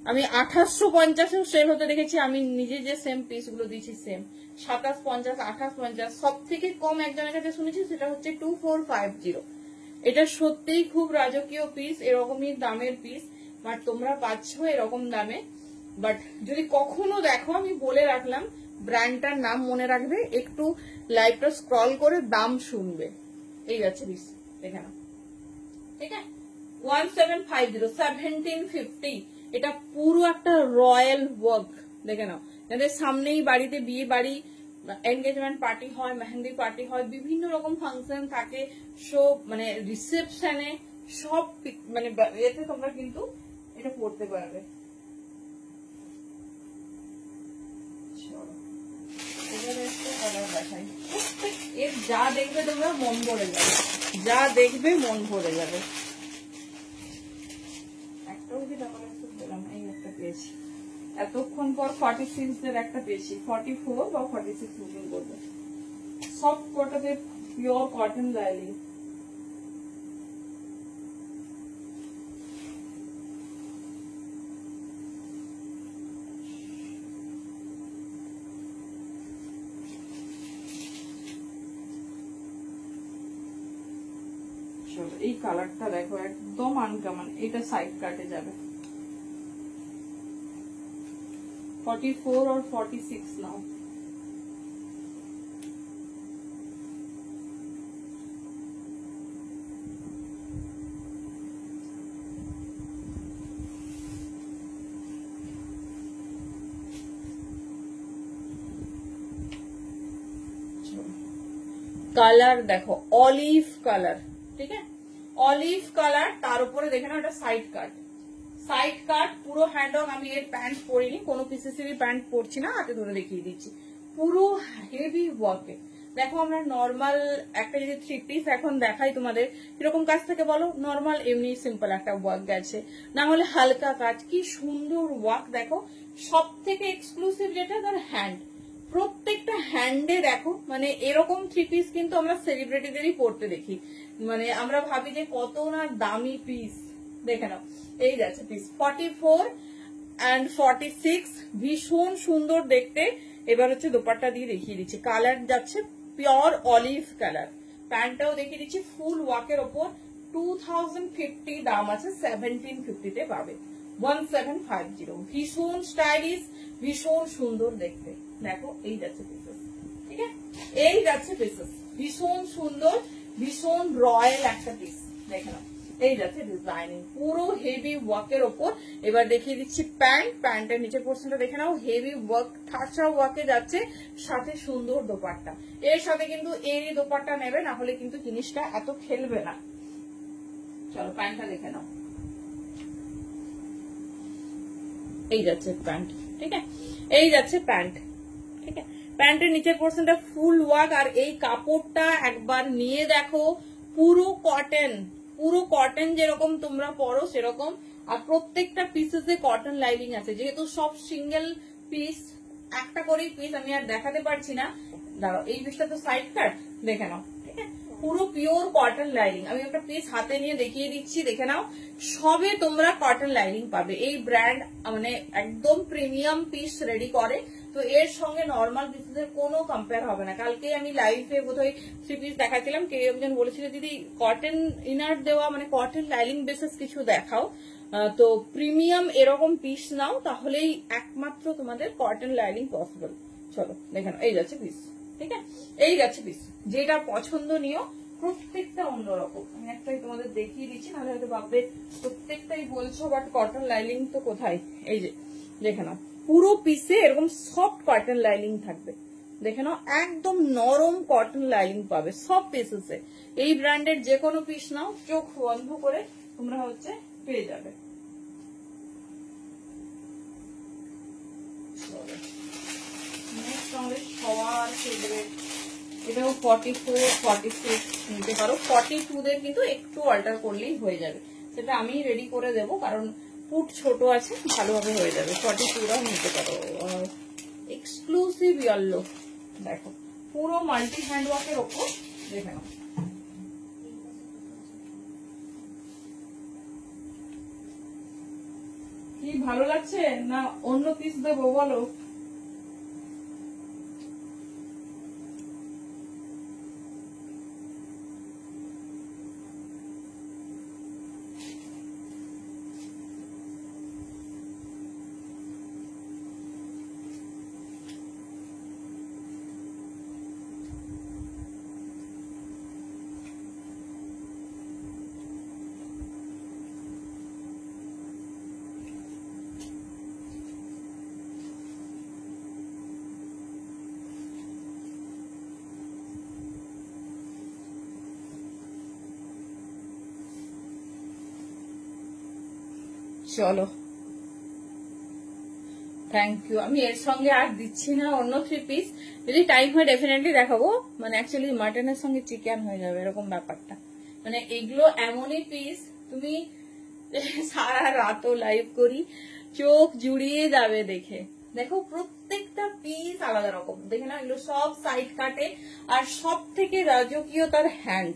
আমি 2850 সেল হতে দেখেছি, আমি নিজে যে সেম পিস গুলো দিয়েছি সেম 2750, 2850, সব থেকে কম একজনের কাছে শুনেছি সেটা হচ্ছে 2450। এটা সত্যিই খুব রাজকীয় পিস, এরকমই দামের পিস, বাট তোমরা পাচ্ছ এরকম দামে। বাট যদি কখনো দেখো, আমি বলে রাখলাম ব্র্যান্ডটার নাম মনে রাখবে, একটু লাইভটা স্ক্রল করে দাম শুনবে। এই যাচ্ছে পিস, দেখে নাও, ঠিক আছে? 1750, 1750। এটা পুরো একটা রয়্যাল ওয়ার্ক, দেখে নাও। যাদের সামনেই বাড়িতে বিয়ে বাড়ি, এনগেজমেন্ট পার্টি হয়, মেহেন্দি পার্টি হয়, বিভিন্ন রকম ফাংশন থাকে, সব মানে রিসেপশনে সব মানে এতে তোমরা কিন্তু এটা পড়তে পারবে। এর যা দেখবে তোমরা মন ভরে যাবে, যা দেখবে মন ভরে যাবে। এই একটা পেয়েছি এতক্ষণ পর, 46 এর একটা পেয়েছি, 44 বা 46 বুকিং করবে। সব কটাতে পিওর কটন লাইলিং। এই কালারটা দেখো একদম আনকমন, এটা সাইড কাটে যাবে। 44 और 46 নাও। কালার দেখো অলিভ কালার, ঠিক আছে, অলিভ কালার, তার উপরে দেখে নাও এটা সাইড কাট, সাইড কাট পুরো হ্যান্ডওয়ার্ক। আমি এর প্যান্ট পরিনি, কোনো পিসেসেরই প্যান্ট পরছি না, হাতে ধরে দেখিয়ে দিচ্ছি, পুরো হেভি ওয়ার্কে। দেখো আমরা নর্মাল একটা যদি 3 পিস এখন দেখাই তোমাদের, কিরকম কাজ থেকে বলো? নর্মাল এমনি সিম্পল একটা ওয়ার্ক গেছে, না হলে হালকা কাজ, কি সুন্দর ওয়ার্ক। দেখো সব থেকে এক্সক্লুসিভ যেটা তার হ্যান্ড, প্রত্যেকটা হ্যান্ডে দেখো, মানে এরকম 3 পিস কিন্তু আমরা সেলিব্রিটিদেরই পড়তে দেখি, মানে আমরা ভাবি যে কত না দামি পিস। দেখে নাও, এই যাচ্ছে পিস 44 and 46, ভীষণ সুন্দর দেখতে। এবার হচ্ছে দোপাট্টা দিয়ে দেখিয়ে দিচ্ছি, কালার যাচ্ছে পিওর অলিভ কালার, প্যান্টটাও দেখিয়ে দিচ্ছি ফুল ওয়ার্কের ওপর। 2050 দাম আছে, 1750 তে পাবে। 1750, ভীষণ স্টাইলিশ, ভীষণ সুন্দর দেখতে। দেখো এই যাচ্ছে পিসেস, ঠিক আছে, এই যাচ্ছে পিসেস, ভীষণ সুন্দর, ভীষণ রয়্যাল একটা পিস। দেখে নাও, এই যাচ্ছে ডিজাইনিং পুরো হেভি ওয়ার্কের ওপর। এবার দেখিয়ে দিচ্ছি প্যান্ট, প্যান্টের নিচের পোর্শনটা দেখে নাও, হেভি ওয়ার্ক, ঠাসা ওয়ার্কে যাচ্ছে, সাথে সুন্দর দোপাট্টা। এর সাথে কিন্তু এরই দোপাট্টা নেবে, না হলে কিন্তু জিনিসটা এত খেলবে না। চলো প্যান্টটা দেখে নাও, এই যাচ্ছে প্যান্ট, ঠিক আছে, এই যাচ্ছে প্যান্ট, ঠিক আছে। প্যান্টের নিচের পোর্শনটা ফুল ওয়ার্ক, আর এই কাপড়টা একবার নিয়ে দেখো, পুরো কটন, পুরো কটন যেরকম তোমরা পরো সেরকম। আর প্রত্যেকটা পিসেসে কটন লাইনিং আছে, যেহেতু সব সিঙ্গেল পিস, একটা করেই পিস, আমি আর দেখাতে পারছি না। দাঁড়াও, এই পিসটা তো সাইড কাট, দেখে নাও, ঠিক আছে, পুরো পিওর কটন লাইনিং। আমি একটা পিস হাতে নিয়ে দেখিয়ে দিচ্ছি, দেখে নাও, সবে তোমরা কটন লাইনিং পাবে। এই ব্র্যান্ড মানে একদম প্রিমিয়াম পিস রেডি করে, তো এর সঙ্গে নর্মাল পিসেসের কোনো কম্পেয়ার হবে না। কালকে আমি লাইভে বোধহয় 3 পিস দেখাচ্ছিলাম, কেউ একজন বলেছিল দিদি কটন ইনার দেওয়া মানে কটন লাইনিং বেসিস কিছু দেখাও, তো প্রিমিয়াম এরকম পিস নাও, তাহলেই একমাত্র তোমাদের কটন লাইনিং পসিবল। চলো দেখে নাও, এই যাচ্ছে পিস, ঠিক আছে, এই যাচ্ছে পিস, যেটা পছন্দ নিও। প্রত্যেকটা অন্যরকম, আমি একটাই তোমাদের দেখিয়ে দিচ্ছি, নাহলে হয়তো ভাববে প্রত্যেকটাই বলছো বাট কটন লাইনিং তো কোথায়। এই যে দেখে নাও, পুরো পিসে এরকম সফট কটন লাইনিং থাকবে, দেখে নাও, একদম নরম কটন লাইনিং পাবে সব পিসেসে। এই ব্র্যান্ডের যে কোনো পিস নাও, চোখ বন্ধ করে তোমরা হচ্ছে পেয়ে যাবে। নেক্সট আমাদের সবার ফেভারিট, এটাও 44, 46 নিতে পারো। 42 দের কিন্তু একটু অল্টার করলেই হয়ে যাবে, সেটা আমি রেডি করে দেব, কারণ ফুট ছোট আছে, ভালোভাবে হয়ে যাবে। 42রাও নিতে পারো। এক্সক্লুসিভ ইয়েলো, দেখো পুরো মাল্টি হ্যান্ড ওয়ার্কের ওপর, দেখে নাও, কি ভালো লাগছে না অন্য পিস দেবো বলো? চলো থ্যাংক ইউ। আমি এর সঙ্গে আর দিচ্ছি না অন্য 3 পিস, যদি টাইম হয় ডেফিনেটলি দেখাবো। মানে অ্যাকচুয়ালি মাটনের সঙ্গে চিকেন হয়ে যাবে এরকম ব্যাপারটা। মানে এগুলো এমনই পিস তুমি সারা রাতও লাইভ করি, চোখ জুড়িয়ে যাবে দেখে। দেখো প্রত্যেকটা পিস আলাদা রকম, দেখে না এগুলো সব সাইড কাটে। আর সব থেকে রাজকীয় তার হ্যান্ড।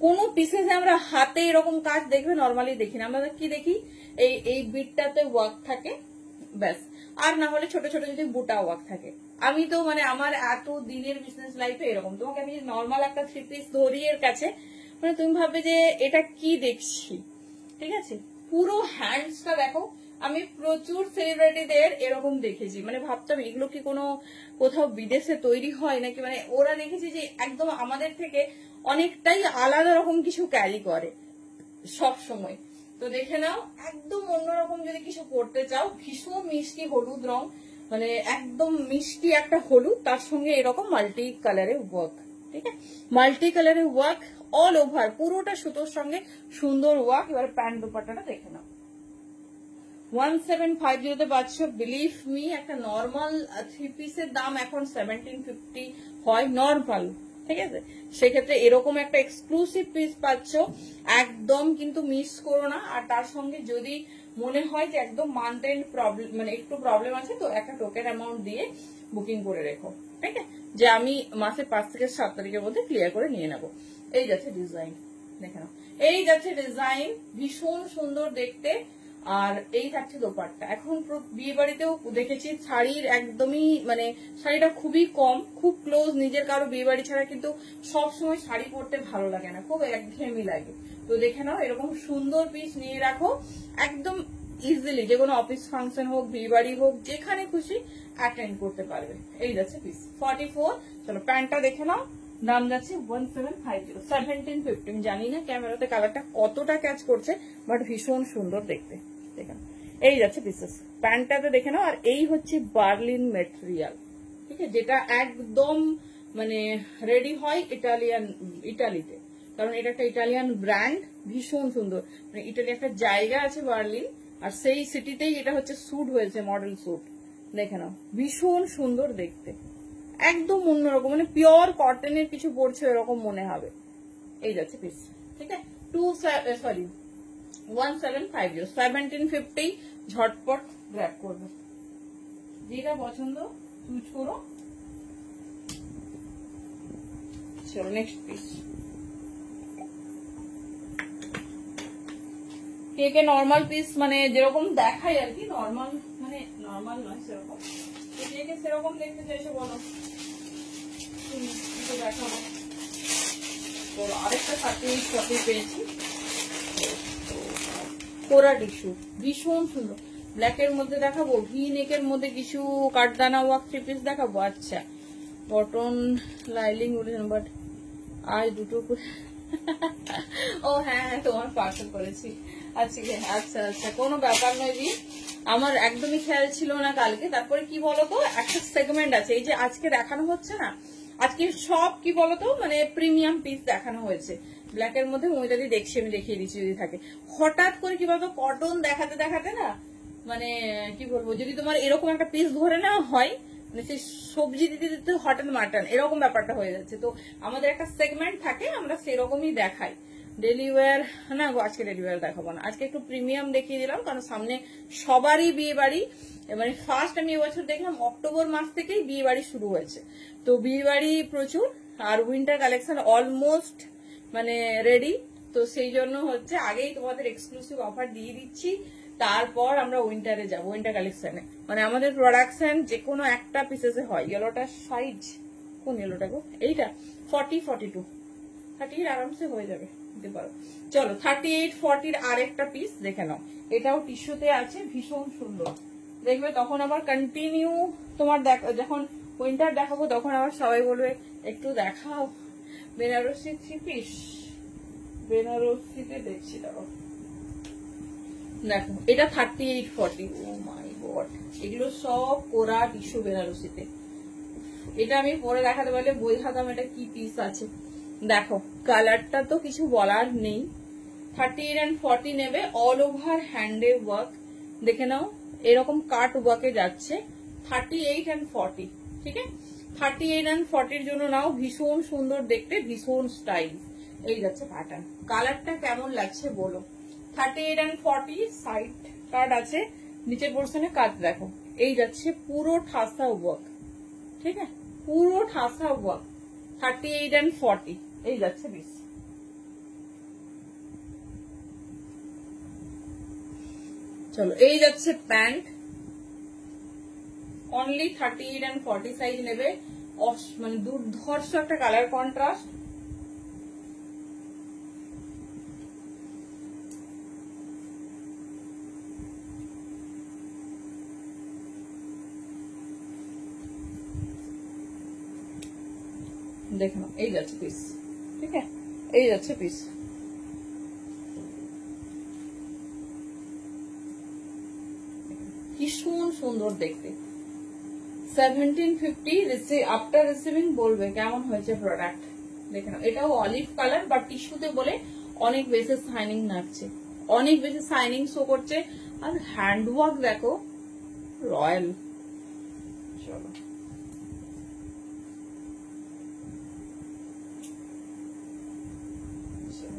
কোনো পিসে আমরা হাতে এরকম কাজ দেখবে নর্মালি দেখি না, আমরা কি দেখি এই বিটটাতে ওয়ার্ক থাকে ব্যাস, আর না হলে ছোট ছোট যদি বুটা ওয়ার্ক থাকে। আমি তো মানে আমার এত দিনের বিজনেস লাইফে এরকম, তোমাকে আমি নর্মাল একটা 3 পিস ধরি এর কাছে, মানে তুমি ভাববে যে এটা কি দেখছি, ঠিক আছে? পুরো হ্যান্ডসটা দেখো। আমি প্রচুর সেলিব্রিটিদের এরকম দেখেছি, মানে ভাবতাম এগুলো কি কোনো কোথাও বিদেশে তৈরি হয় নাকি, মানে ওরা দেখেছি যে একদম আমাদের থেকে অনেকটাই আলাদা রকম কিছু ক্যারি করে সব সময়। তো দেখে নাও একদম অন্যরকম যদি কিছু করতে চাও, ভীষণ মিষ্টি হলুদ রং, মানে একদম মিষ্টি একটা হলুদ, তার সঙ্গে এরকম মাল্টি কালারের ওয়ার্ক, ঠিক আছে? মাল্টি কালারের ওয়ার্ক অল ওভার, পুরোটা সুতোর সঙ্গে সুন্দর ওয়ার্ক। এবার প্যান্ট দুপাট্টাটা দেখে নাও। 1750 তে পাচ্ছ। বিলিভ মি, একটা নর্মাল 3 পিসের দাম এখন 1750 হয় নর্মাল, ঠিক আছে? সেক্ষেত্রে এরকম একটা এক্সক্লুসিভ পিস পাচ্ছ, একদম কিন্তু মিস করো না। আর তার সঙ্গে যদি মনে হয় যে একদম মান্থ এন্ড প্রবলেম, মানে একটু প্রবলেম আছে, তো একটা টোকেন অ্যামাউন্ট দিয়ে বুকিং করে রেখো, ঠিক আছে? যে আমি মাসের 5 থেকে 7 তারিখের মধ্যে ক্লিয়ার করে নিয়ে নেবো। এই যাচ্ছে ডিজাইন, দেখে নাও। এই যাচ্ছে ডিজাইন, ভীষণ সুন্দর দেখতে। আর এই থাকছে দোপাট্টা। এখন বিয়ে বাড়িতেও দেখেছি শাড়ির একদমই মানে শাড়িটা খুবই কম, খুব ক্লোজ নিজের কারো বিয়ে বাড়ি ছাড়া কিন্তু সব সময় শাড়ি পরতে ভালো লাগে না, খুব একঘেয়েমি লাগে। তো দেখে নাও এরকম সুন্দর পিস নিয়ে রাখো, একদম ইজিলি যে কোনো অফিস ফাংশন হোক, বিয়ে বাড়ি হোক, যেখানে খুশি অ্যাটেন্ড করতে পারবে। এই যাচ্ছে পিস 44। চলো প্যান্টটা দেখে নাও, দাম যাচ্ছে 1750, 1750। জানি না ক্যামেরাতে কালারটা কতটা ক্যাচ করছে, বাট ভীষণ সুন্দর দেখতে। দেখেন এই যাচ্ছে পিসেস, প্যান্টটাতে দেখে নাও। আর এই হচ্ছে বার্লিন মেটেরিয়াল, ঠিক আছে, যেটা একদম মানে রেডি হয় ইটালিতে, কারণ এটা একটা ইটালিয়ান ব্র্যান্ড, ভীষণ সুন্দর। মানে ইটালি একটা জায়গা আছে বার্লিন, আর সেই সিটিতেই এটা হচ্ছে স্যুট হয়েছে, মডেল স্যুট। দেখে নাও ভীষণ সুন্দর দেখতে, একদম অন্যরকম, মানে পিওর কটনের কিছু পড়ছে এরকম মনে হবে। এই যাচ্ছে পিস, ঠিক আছে? 1750, 1750। ঝটপট গ্র্যাব করবে, যেটা পছন্দ চুজ করো। চলো নেক্সট পিস। কে নর্মাল পিস মানে যেরকম দেখাই আর কি, নর্মাল মানে নর্মাল নয় সেরকম, কে সেরকম দেখতে চাইছো বলো, দেখাবো। তো আরেকটা 38 কপি পেয়েছি, কোরা টিস্যু, ভীষণ সুন্দর। ব্ল্যাকের মধ্যে দেখাবো, ভি নেকের মধ্যে কিছু কাঠদানা ওয়ার্ক 3 পিস দেখাবো। আচ্ছা কটন লাইলিং বলেছেন, বাট আজ দুটো ও হ্যাঁ তোমার পার্সেল করেছি আজকে। আচ্ছা আচ্ছা, কোনো ব্যাপার নয় জি, আমার একদমই খেয়াল ছিল না কালকে। তারপরে কি বলতো, একটা সেগমেন্ট আছে, এই যে আজকে দেখানো হচ্ছে না, আজকে সব কি বলতো মানে প্রিমিয়াম পিস দেখানো হয়েছে। ব্ল্যাকের মধ্যে ময়দা দিয়ে দেখছি, আমি দেখিয়ে দিচ্ছি যদি থাকে। হঠাৎ করে কি বলতো কটন দেখাতে দেখাতে না, মানে কি বলবো, যদি তোমার এরকম একটা পিস ধরে নেওয়া হয়, মানে সেই সবজি দিতে দিতে হঠাৎ মাটন এরকম ব্যাপারটা হয়ে যাচ্ছে। তো আমাদের একটা সেগমেন্ট থাকে, আমরা সেরকমই দেখাই। ডেলি ওয়্যার না গো, আজকে ডেলি ওয়্যার দেখাবো না, আজকে একটু প্রিমিয়াম দেখিয়ে দিলাম, কারণ সামনে সবারই বিয়ে বাড়ি। মানে ফার্স্ট আমি এবছর দেখলাম অক্টোবর মাস থেকেই বিয়ে বাড়ি শুরু হয়েছে, তো বিয়ে বাড়ি প্রচুর। আর উইন্টার কালেকশন অলমোস্ট মানে রেডি, তো সেই জন্য হচ্ছে আগেই তোমাদের এক্সক্লুসিভ অফার দিয়ে দিচ্ছি, তারপর আমরা উইন্টারে যাব, উইন্টার কালেকশনে। মানে আমাদের প্রোডাকশন যে কোনো একটা পিসেসে হয়। ইয়েলোটার সাইজ কোন ইয়েলোটা গো? এইটা 40-42 38 আরামসে হয়ে যাবে, দিতে পারো। চলো 38-40 আর একটা পিস দেখে নাও। এটাও টিস্যুতে আছে, ভীষণ সুন্দর দেখবে। তখন আবার কন্টিনিউ তোমার যখন উইন্টার দেখাবো তখন আবার সবাই বলবে একটু দেখাও বেনারসি 3 পিস। বেনারসিতে দেখছি, দেখো দেখো এটা 38-40। ও মাই গড, এগুলো সব কোরা টিস্যু বেনারসিতে। এটা আমি পরে দেখাতে পারলে বোঝাতাম এটা কি পিস আছে। দেখো কালারটা তো কিছু বলার নেই। 38-40 নেবে, অল ওভার হ্যান্ডে ওয়ার্ক, দেখে নাও এরকম কাট ওয়ার্কে যাচ্ছে। 38-40, ঠিক আছে? 38-40 জন্য নাও, ভীষণ সুন্দর দেখতে, ভীষণ স্টাইল। এই যাচ্ছে প্যাটার্ন। কালারটা কেমন লাগছে বলো। 38-40 সাইড কাট আছে, নিচের পোর্শনে কাজ দেখো। এই যাচ্ছে পুরো ঠাসা ওয়ার্ক, ঠিক আছে? পুরো ঠাসা ওয়ার্ক। 38-40 এই যাচ্ছে পিস। চলো এই যাচ্ছে প্যান্ট, অনলি 38-40 সাইজ নেবে। মানে দুর্ধর্ষ একটা কালার কন্ট্রাস্ট। দেখো এই যাচ্ছে পিস, ঠিক আছে? এই যাচ্ছে পিস। ভীষণ সুন্দর দেখতে। 1750 আফটার রিসিভিং বলবে কেমন হয়েছে প্রোডাক্ট। দেখে নাও, এটাও অলিভ কালার বা টিস্যুতে বলে অনেক বেশি শাইনিং লাগছে, অনেক বেশি শাইনিং শো করছে। আর হ্যান্ডওয়ার্ক দেখো, রয়্যাল। চলো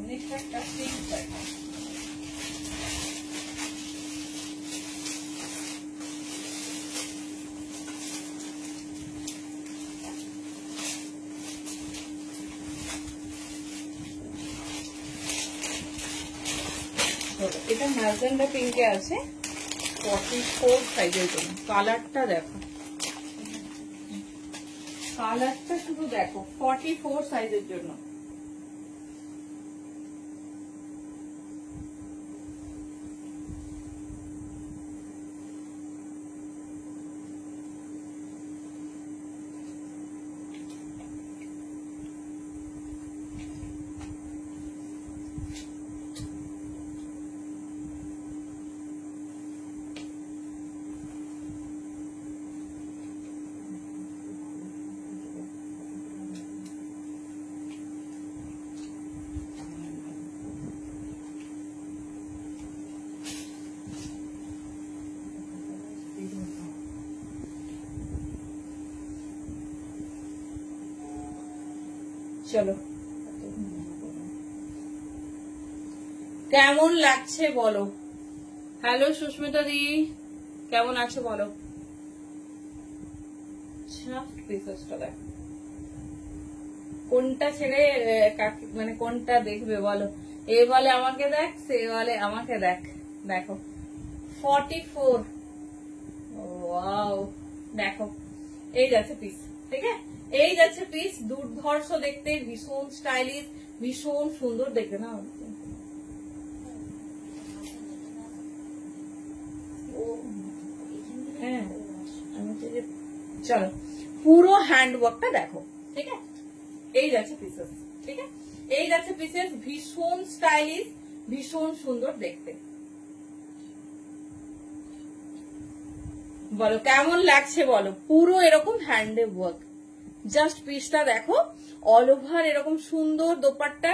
নেক্সট একটা পিঙ্ক দেখো। এটা ম্যাজেন্ডা পিঙ্কে আছে, 44 সাইজের জন্য। কালারটা দেখো, কালারটা শুধু দেখো, 44 সাইজের জন্য। চলো কেমন লাগছে বলো। হ্যালো সুস্মিতা দি, কেমন আছো বলো। কোনটা ছেড়ে মানে কোনটা দেখবে বলো। এ বলে আমাকে দেখ, সে বলে আমাকে দেখ। দেখো 44, ওয়াও দেখো এই যাচ্ছে পিস, ঠিক আছে? এই যাচ্ছে পিস, দুর্ধর্ষ দেখতে, ভীষণ স্টাইলিশ, ভীষণ সুন্দর দেখতে না। হ্যাঁ চলো পুরো হ্যান্ড ওয়ার্কটা দেখো, ঠিক আছে? এই যাচ্ছে পিসেস, ঠিক আছে? এই যাচ্ছে পিসেস, ভীষণ স্টাইলিশ, ভীষণ সুন্দর দেখতে। বলো কেমন লাগছে বলো। পুরো এরকম হ্যান্ডে ওয়ার্ক, জাস্ট পিসটা দেখো, অল ওভার এরকম সুন্দর দোপাট্টা,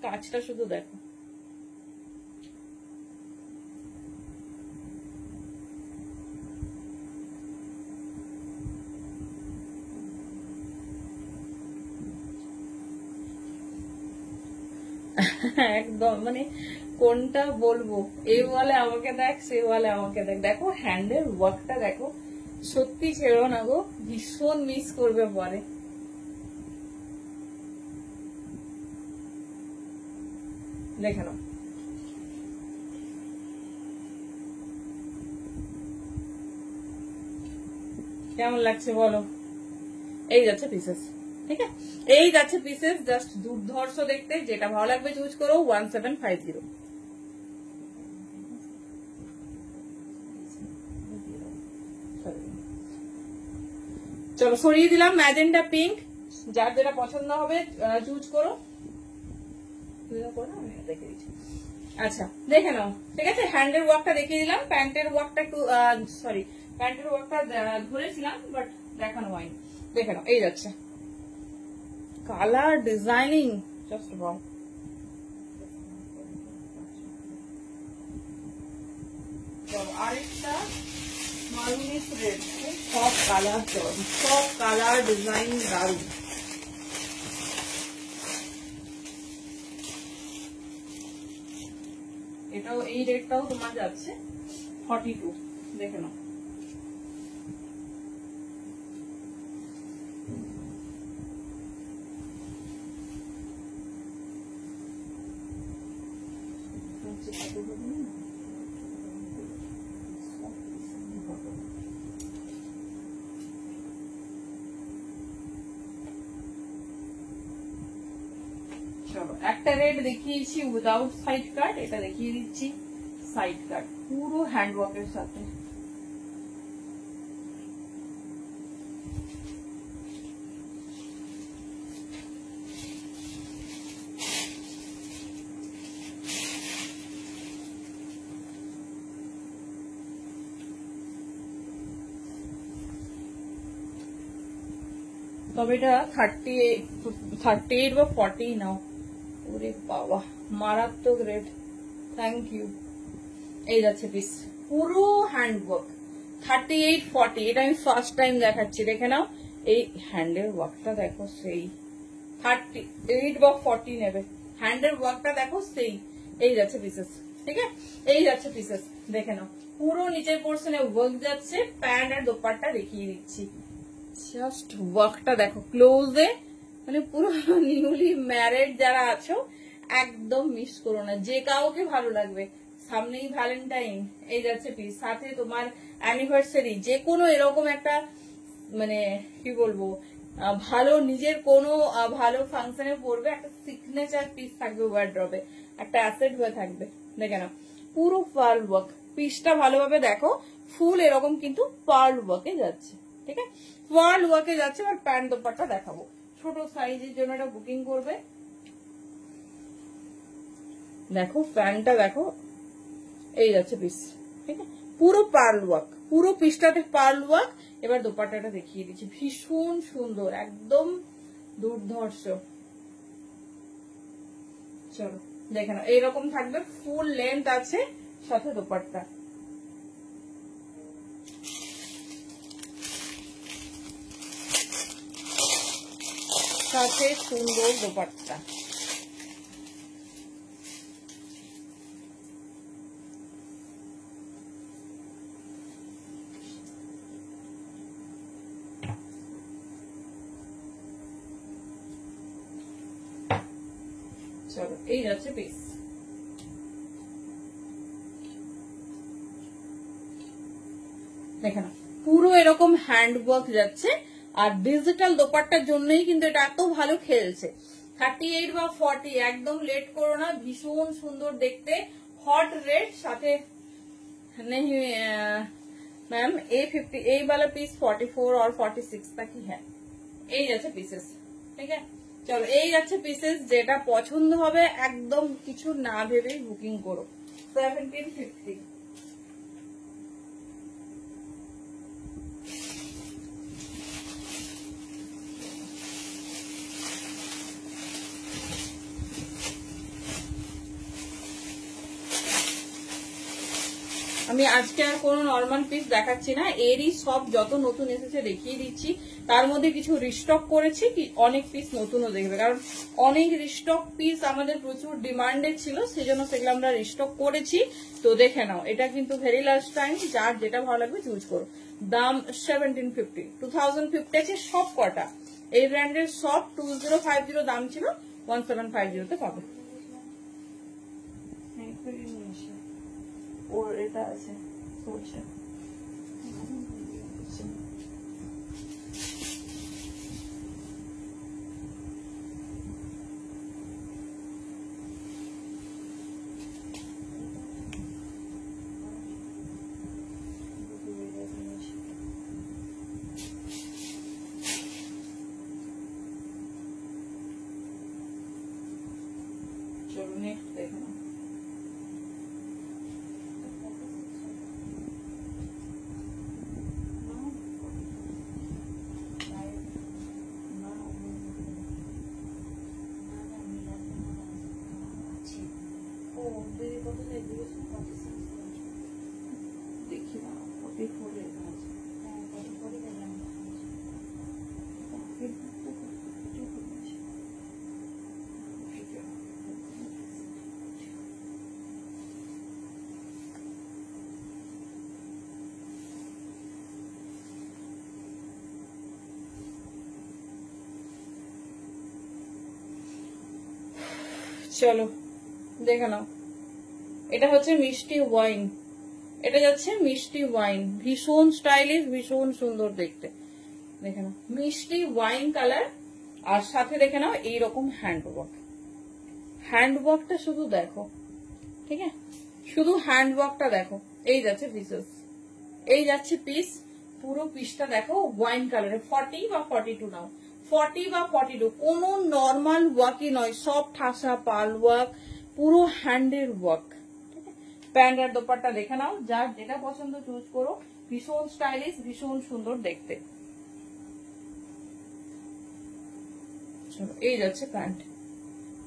কাজটা শুধু দেখো। একদম মানে কোনটা বলবো, এই বলে আমাকে দেখ, সে বলে আমাকে দেখ। দেখো হ্যান্ডের ওয়ার্কটা দেখো, সত্যি ছেড়ো না গো, ভীষণ মিস করবে পরে। দেখে নাও। কেমন লাগছে বলো? এই যাচ্ছে পিসেস, ঠিক আছে, এই যাচ্ছে পিসেস, জাস্ট দুর্ধর্ষ দেখতে। যেটা ভালো লাগবে চুজ করো। 1750। চলো সরিয়ে দিলাম ম্যাজেন্টা পিঙ্ক। যার যেটা পছন্দ হবে চুজ করো। আচ্ছা দেখে নাও, ঠিক আছে। হ্যান্ডের ওয়ার্কটা দেখিয়ে দিলাম। প্যান্টের ওয়ার্কটা একটু সরি, প্যান্টের ওয়ার্কটা ধরেছিলাম বাট দেখানো হয়নি। দেখে নাও, এই যাচ্ছে কালার ডিজাইনিং জাস্ট ওয়াও। আরেকটা মারুনিস রেড, সব কালার, সব কালার ডিজাইন দারুন। এটাও এই রেটটাও তোমার যাচ্ছে 42। দেখে নাও, চলো একটা রেড দেখিয়েছি উইদাউট সাইড কাট, এটা দেখিয়ে দিচ্ছি সাইড কাট পুরো হ্যান্ডওয়ার্কের সাথে। তবে এটা 38 বা 40 নাও। ওরে বাবা মারাত্মক রেট। Thank you. এই যাচ্ছে পিস পুরো হ্যান্ডওয়ার্ক 38 40। এটা আমি ফার্স্ট টাইম দেখাচ্ছি, দেখে নাও। এই হ্যান্ডের ওয়ার্কটা দেখো, সেই 38 বা 40 নেবে। হ্যান্ডের ওয়ার্কটা দেখো সেই। এই যাচ্ছে পিসেস, ঠিক আছে, এই যাচ্ছে পিসেস। দেখে নাও পুরো নিচের পোর্শনে ওয়ার্ক যাচ্ছে। প্যান্ট আর দোপাট্টা দেখিয়ে দিচ্ছি। জাস্ট ওয়ার্কটা দেখো ক্লোজে, মানে পুরো নিউলি ম্যারেড যারা আছো একদম মিস করো না, যে কাউকে ভালো লাগবে। সামনেই ভ্যালেন্টাইন, এই যাচ্ছে পিস, সাথে তোমার অ্যানিভার্সারি, যে কোনো এরকম একটা মানে কি বলবো ভালো নিজের কোনো ভালো ফাংশনে পড়বে, একটা সিগনেচার পিস থাকবে ওয়ার্ড্রবে, একটা অ্যাসেট হয়ে থাকবে। দেখে নাও পুরো পার্ল ওয়ার্ক, পিসটা ভালোভাবে দেখো, ফুল এরকম কিন্তু পার্ল ওয়ার্কে যাচ্ছে, ঠিক আছে, পার্ল ওয়ার্কে যাচ্ছে। আর প্যান্ট দোপাট্টা দেখাবো, ছোট সাইজের জন্য এটা বুকিং করবে। দেখো প্যান্টটা দেখো, এই যাচ্ছে পিস, ঠিক আছে, পুরো পার্ল ওয়ার্ক, পুরো পিসটাতে পার্ল ওয়ার্ক। এবার দোপাট্টাটা দেখিয়ে দিচ্ছি, ভীষণ সুন্দর, একদম দুর্ধর্ষ। চলো দেখে নাও, এইরকম থাকবে, ফুল লেন্থ আছে, সাথে দোপাট্টা। সাথে সুন্দর দোপাট্টা। চলো এই যাচ্ছে পিস। দেখে না পুরো এরকম হ্যান্ড ওয়ার্ক যাচ্ছে। আর ডিজিটাল দোপাট্টার জন্যই কিন্তু এটা এত ভালো খেলছে। 38 বা 40, একদম লেট করো না, ভীষণ সুন্দর দেখতে, হট রেড। সাথে नहीं मैम A50 এই वाला पीस 44 और 46 तक ही है। এই যাচ্ছে পিসেস, ঠিক আছে। চলো এই যাচ্ছে পিসেস, যেটা পছন্দ হবে একদম কিছু না ভেবেই বুকিং করো। 1750। আমি আজকে আর কোনো নর্মাল পিস দেখাচ্ছি না, এরই সব যত নতুন এসেছে দেখিয়ে দিচ্ছি। তার মধ্যে কিছু রিস্টক করেছি, কি অনেক পিস নতুনও দেখবে, কারণ অনেক রিস্টক পিস আমাদের প্রচুর ডিমান্ডেড ছিল, সেজন্য সেগুলো আমরা রিস্টক করেছি। তো দেখে নাও, এটা কিন্তু ভেরি লাস্ট টাইম, যার যেটা ভালো লাগবে চুজ করো। দাম 1750, 2050 আছে সব কটা। এই ব্র্যান্ডের সব 2050 দাম ছিল, 1750 তে পাবে। ওর এটা আছে সরষে। চলো নেক্সট দেখো না। দেখি না 44 লেখা আছে। চলো দেখে নাও, এটা হচ্ছে মিষ্টি ওয়াইন, এটা যাচ্ছে মিষ্টি ওয়াইন, ভীষণ স্টাইলিশ, ভীষণ সুন্দর দেখতে। দেখে নাও মিষ্টি ওয়াইন কালার, আর সাথে দেখে নাও এইরকম হ্যান্ডওয়ার্ক। হ্যান্ডওয়ার্কটা শুধু দেখো, ঠিক আছে, শুধু হ্যান্ডওয়ার্কটা দেখো। এই যাচ্ছে পিসেস, এই যাচ্ছে পিস, পুরো পিসটা দেখো ওয়াইন কালারে। 40 বা 42 নাও, 40 বা 42, কোনো নর্মাল ওয়ার্কই নয়, সব ঠাসা পাল ওয়ার্ক, পুরো হ্যান্ডের ওয়ার্ক। প্যান্ট আর দোপাট্টা দেখে নাও, যার যেটা পছন্দ চুজ করো। ভীষণ স্টাইলিশ, ভীষণ সুন্দর দেখতে। এই যাচ্ছে প্যান্ট,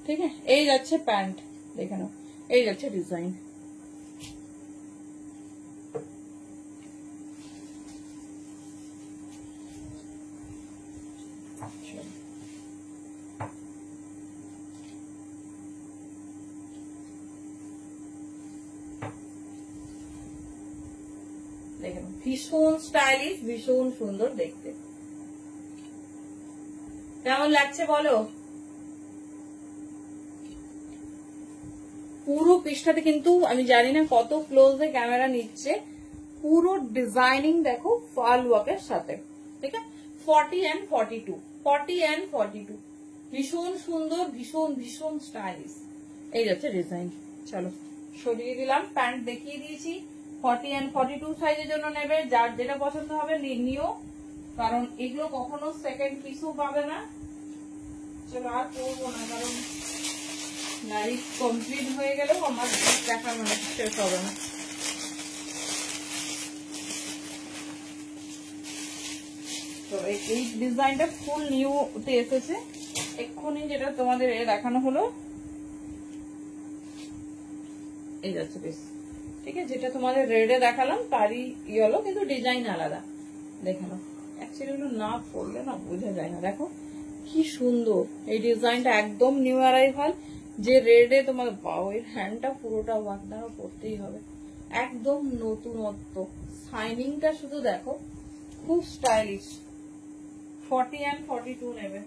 ঠিক আছে, এই যাচ্ছে প্যান্ট, দেখে নাও, এই যাচ্ছে ডিজাইন। দেখেন ভীষণ স্টাইলিশ, ভীষণ সুন্দর দেখতে। কেমন লাগছে বলো? পুরো পৃষ্ঠাতে কিন্তু আমি জানি না কত ক্লোজে ক্যামেরা নিচ্ছে, পুরো ডিজাইনিং দেখো ফল ওয়ার্কের সাথে, ঠিক আছে। 40 and 42, 40 and 42, ভীষণ সুন্দর, ভীষণ ভীষণ স্টাইলিশ। এই যাচ্ছে ডিজাইন। চলো সরিয়ে দিলাম, প্যান্ট দেখিয়ে দিয়েছি। 40 and 42 সাইজের জন্য নেবে, যার যেটা পছন্দ হবে নিও, কারণ এগুলো কখনো সেকেন্ড পিসও পাবে না। চলো আর করবো না, কারণ লাইফ কমপ্লিট হয়ে গেলেও আমার দেখার মানে শেষ হবে না। তো এই ডিজাইনটা ফুল নিউতে এসেছে এক্ষুনি, যেটা তোমাদের দেখানো হলো। এই যাচ্ছে বেশ, ঠিক আছে, যেটা তোমাদের রেডে দেখালাম তারই ইয়েলো, কিন্তু ডিজাইন আলাদা। দেখানো অ্যাকচুয়ালি না পড়লে না বোঝা যায় না। দেখো কি সুন্দর এই ডিজাইনটা, একদম নিউ অ্যারাইভাল। যে রেডে তোমার বাউয়ের হ্যান্ডটা পুরোটা ওয়ার্ক দ্বারা পড়তেই হবে, একদম নতুনত্ব। শাইনিংটা শুধু দেখো, খুব স্টাইলিশ। 40 and 42 নেবে।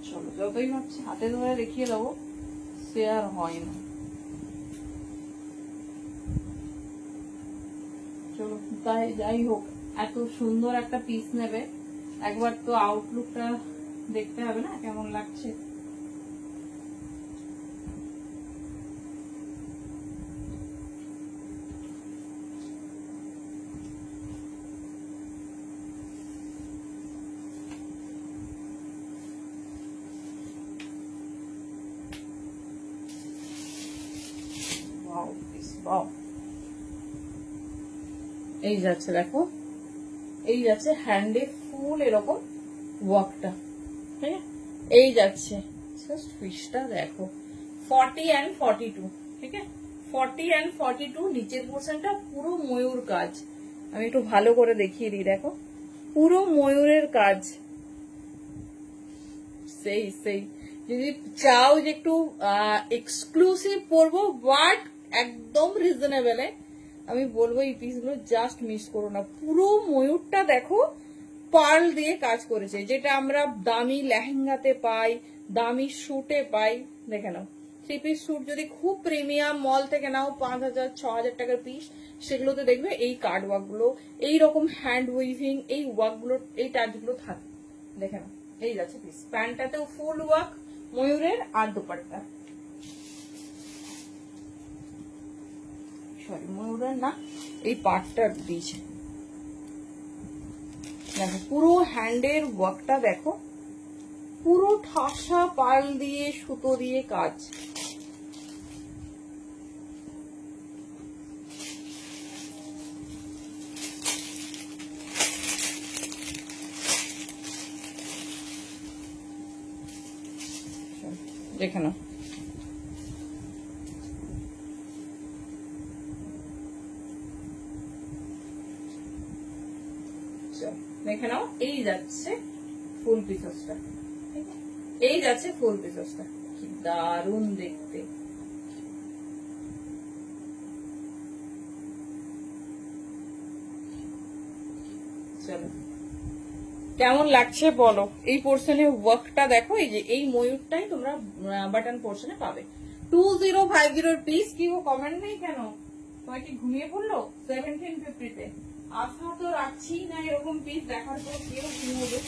চলো যতই ভাবছি হাতে ধরে দেখিয়ে দেবো, সে আর হয় না। চলো তাই যাই হোক, এত সুন্দর একটা পিস নেবে, একবার তো আউটলুকটা দেখতে হবে না কেমন লাগছে। এই যাচ্ছে দেখো, এই যাচ্ছে হ্যান্ডে ফুল এরকম ওয়ার্কটা, ঠিক আছে। এই যাচ্ছে জাস্ট ফিশটা দেখো, 40 and 42, ঠিক আছে, 40 and 42। নিচের পোর্শনটা পুরো ময়ূর কাজ, আমি একটু ভালো করে দেখিয়ে দিই। দেখো পুরো ময়ূরের কাজ, সেই সেই যদি চাও যে একটু এক্সক্লুসিভ পরবো বাট একদম রিজনেবলে, আমি বলবো এই পিসগুলো জাস্ট মিস করো না। পুরো ময়ূরটা দেখো পার্ল দিয়ে কাজ করেছে, যেটা আমরা দামি লেহেঙ্গাতে পাই, দামি শুটে পাই। দেখে নাও, থ্রি পিস শুট যদি খুব প্রিমিয়াম মল থেকে নাও 5,000 6,000 টাকার পিস, সেগুলোতে দেখবে এই কার্ড ওয়ার্ক গুলো, এইরকম হ্যান্ড উইভিং, এই ওয়ার্ক গুলো, এই টাচ গুলো থাকে। দেখে নাও, এই যাচ্ছে পিস। প্যান্টটাতেও ফুল ওয়ার্ক ময়ূরের, আর দুপাট্টা সরি ময়ূরের না, এই পাটটা দিয়েছে। দেখো পুরো হ্যান্ডের ওয়ার্কটা দেখো, পুরো ঠাসা পাল দিয়ে সুতো দিয়ে কাজ। দেখে নাও, দেখে নাও, এই যাচ্ছে ফুল পিসটা, এই যাচ্ছে ফুল পিসটা, কি দারুণ দেখতে। চলো কেমন লাগছে বলো। এই পোর্শনে ওয়ার্কটা দেখো, এই যে এই ময়ূরটাই তোমরা বাটন পোর্শনে পাবে। 2050 পিস। কি ও কমেন্ট নেই কেন? তোমার কি ঘুমিয়ে পড়লো? 1750 আশা তো রাখছি না এরকম পিস দেখার পর কেউ ঘুমোবে,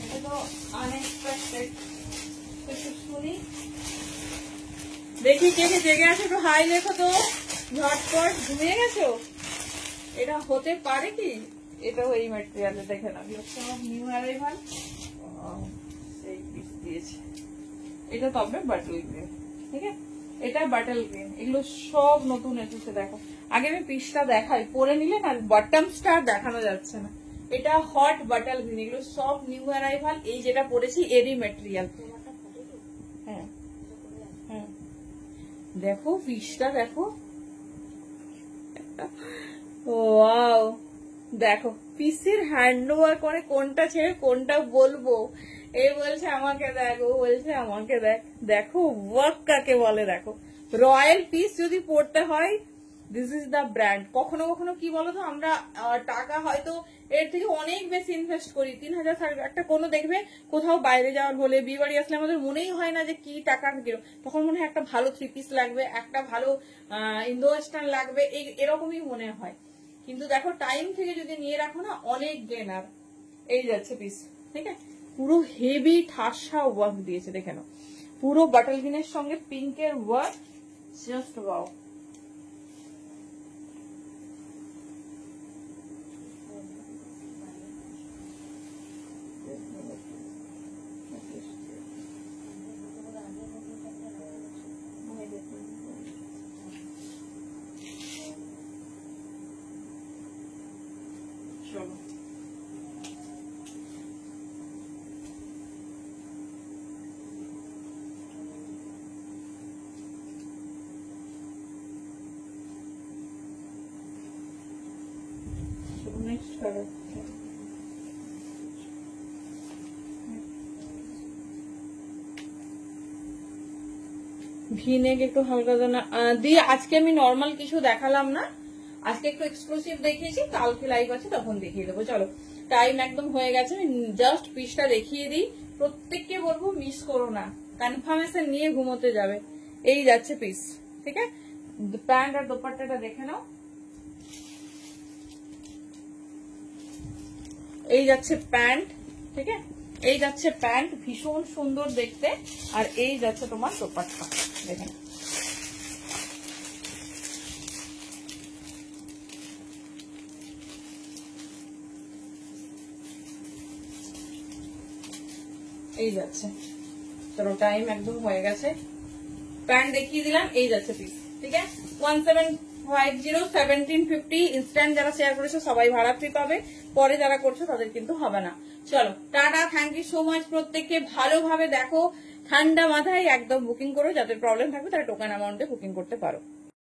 এটা তো আনএক্সপেক্টেড। শুনি দেখি কে কে জেগে আছে, একটু হাই লেখো তো ঝটপট। ঘুমিয়ে গেছো? এটা হতে পারে কি? এটাও এই ম্যাটেরিয়ালে, দেখে না নিউ অ্যারাইভাল সেই পিস দিয়েছে। এটা তবে বাটল গ্রিন, ঠিক আছে, এটা বাটল গ্রিন, এগুলো সব নতুন এসেছে। দেখো আগে আমি পিসটা দেখাই, পরে নিলে না বটমসটা দেখানো যাচ্ছে না। এটা হট বাটল গ্রিন, এগুলো সব নিউ অ্যারাইভাল। এই যেটা পরেছি এরই ম্যাটেরিয়াল। হ্যাঁ হ্যাঁ, দেখো পিসটা দেখো, ওয়াও। দেখো পিসের হ্যান্ডওয়ার্ক করে, কোনটা ছেড়ে কোনটা বলবো। এ বলছে আমাকে দেখ, ও বলছে আমাকে দেখ। দেখো ওয়ার্ক কাকে বলে, দেখো রয়্যাল পিস যদি পড়তে হয় দিস ইজ দ্য ব্র্যান্ড। কখনো কখনো কি বলতো, আমরা টাকা হয়তো এর থেকে অনেক বেশি ইনভেস্ট করি, 3,000 একটা কোনো দেখবে কোথাও বাইরে যাওয়ার হলে, বিয়ে বাড়ি আসলে আমাদের মনেই হয় না যে কি টাকা গেল, তখন মনে হয় একটা ভালো থ্রি পিস লাগবে, একটা ভালো ইন্দো ওয়েস্টার্ন লাগবে, এরকমই মনে হয়। কিন্তু দেখো টাইম থেকে যদি নিয়ে রাখো না, অনেক গেনার। এই যাচ্ছে পিস, ঠিক আছে, পুরো হেভি ঠাসা ওয়ার্ক দিয়েছে। দেখে নাও, পুরো বাটল গ্রিনের সঙ্গে পিঙ্কের work, just wow. Next colour V neck একটু হালকা দানা দিয়ে। আজকে আমি নর্মাল কিছু দেখালাম না, আজকে একটু এক্সক্লুসিভ দেখিয়েছি, কালকে লাইভ আছে তখন দেখিয়ে দেবো। চলো টাইম একদম হয়ে গেছে, জাস্ট পিসটা দেখিয়ে দিই। প্রত্যেককে বলবো মিস করো না, কনফার্মেশন নিয়ে ঘুমোতে যাবে। এই যাচ্ছে পিস, ঠিক আছে। প্যান্ট আর দোপাট্টাটা দেখে নাও, এই যাচ্ছে প্যান্ট, ঠিক আছে, এই যাচ্ছে প্যান্ট, ভীষণ সুন্দর দেখতে। আর এই যাচ্ছে তোমার দোপাট্টা, দেখেন এই যাচ্ছে। চলো টাইম একদম হয়ে গেছে, প্যান্ট দেখিয়ে দিলাম, এই যাচ্ছে পিস, ঠিক আছে। 1750 1750 ইনস্ট্যান্ট যারা শেয়ার করেছো সবাই ভাড়া ফ্রি পাবে, পরে যারা করছো তাদের কিন্তু হবে না। চলো টাটা, থ্যাংক ইউ সো মাচ। প্রত্যেককে ভালোভাবে দেখো, ঠান্ডা মাথায় একদম বুকিং করো, যাদের প্রবলেম থাকবে তারা টোকেন অ্যামাউন্টে বুকিং করতে পারো।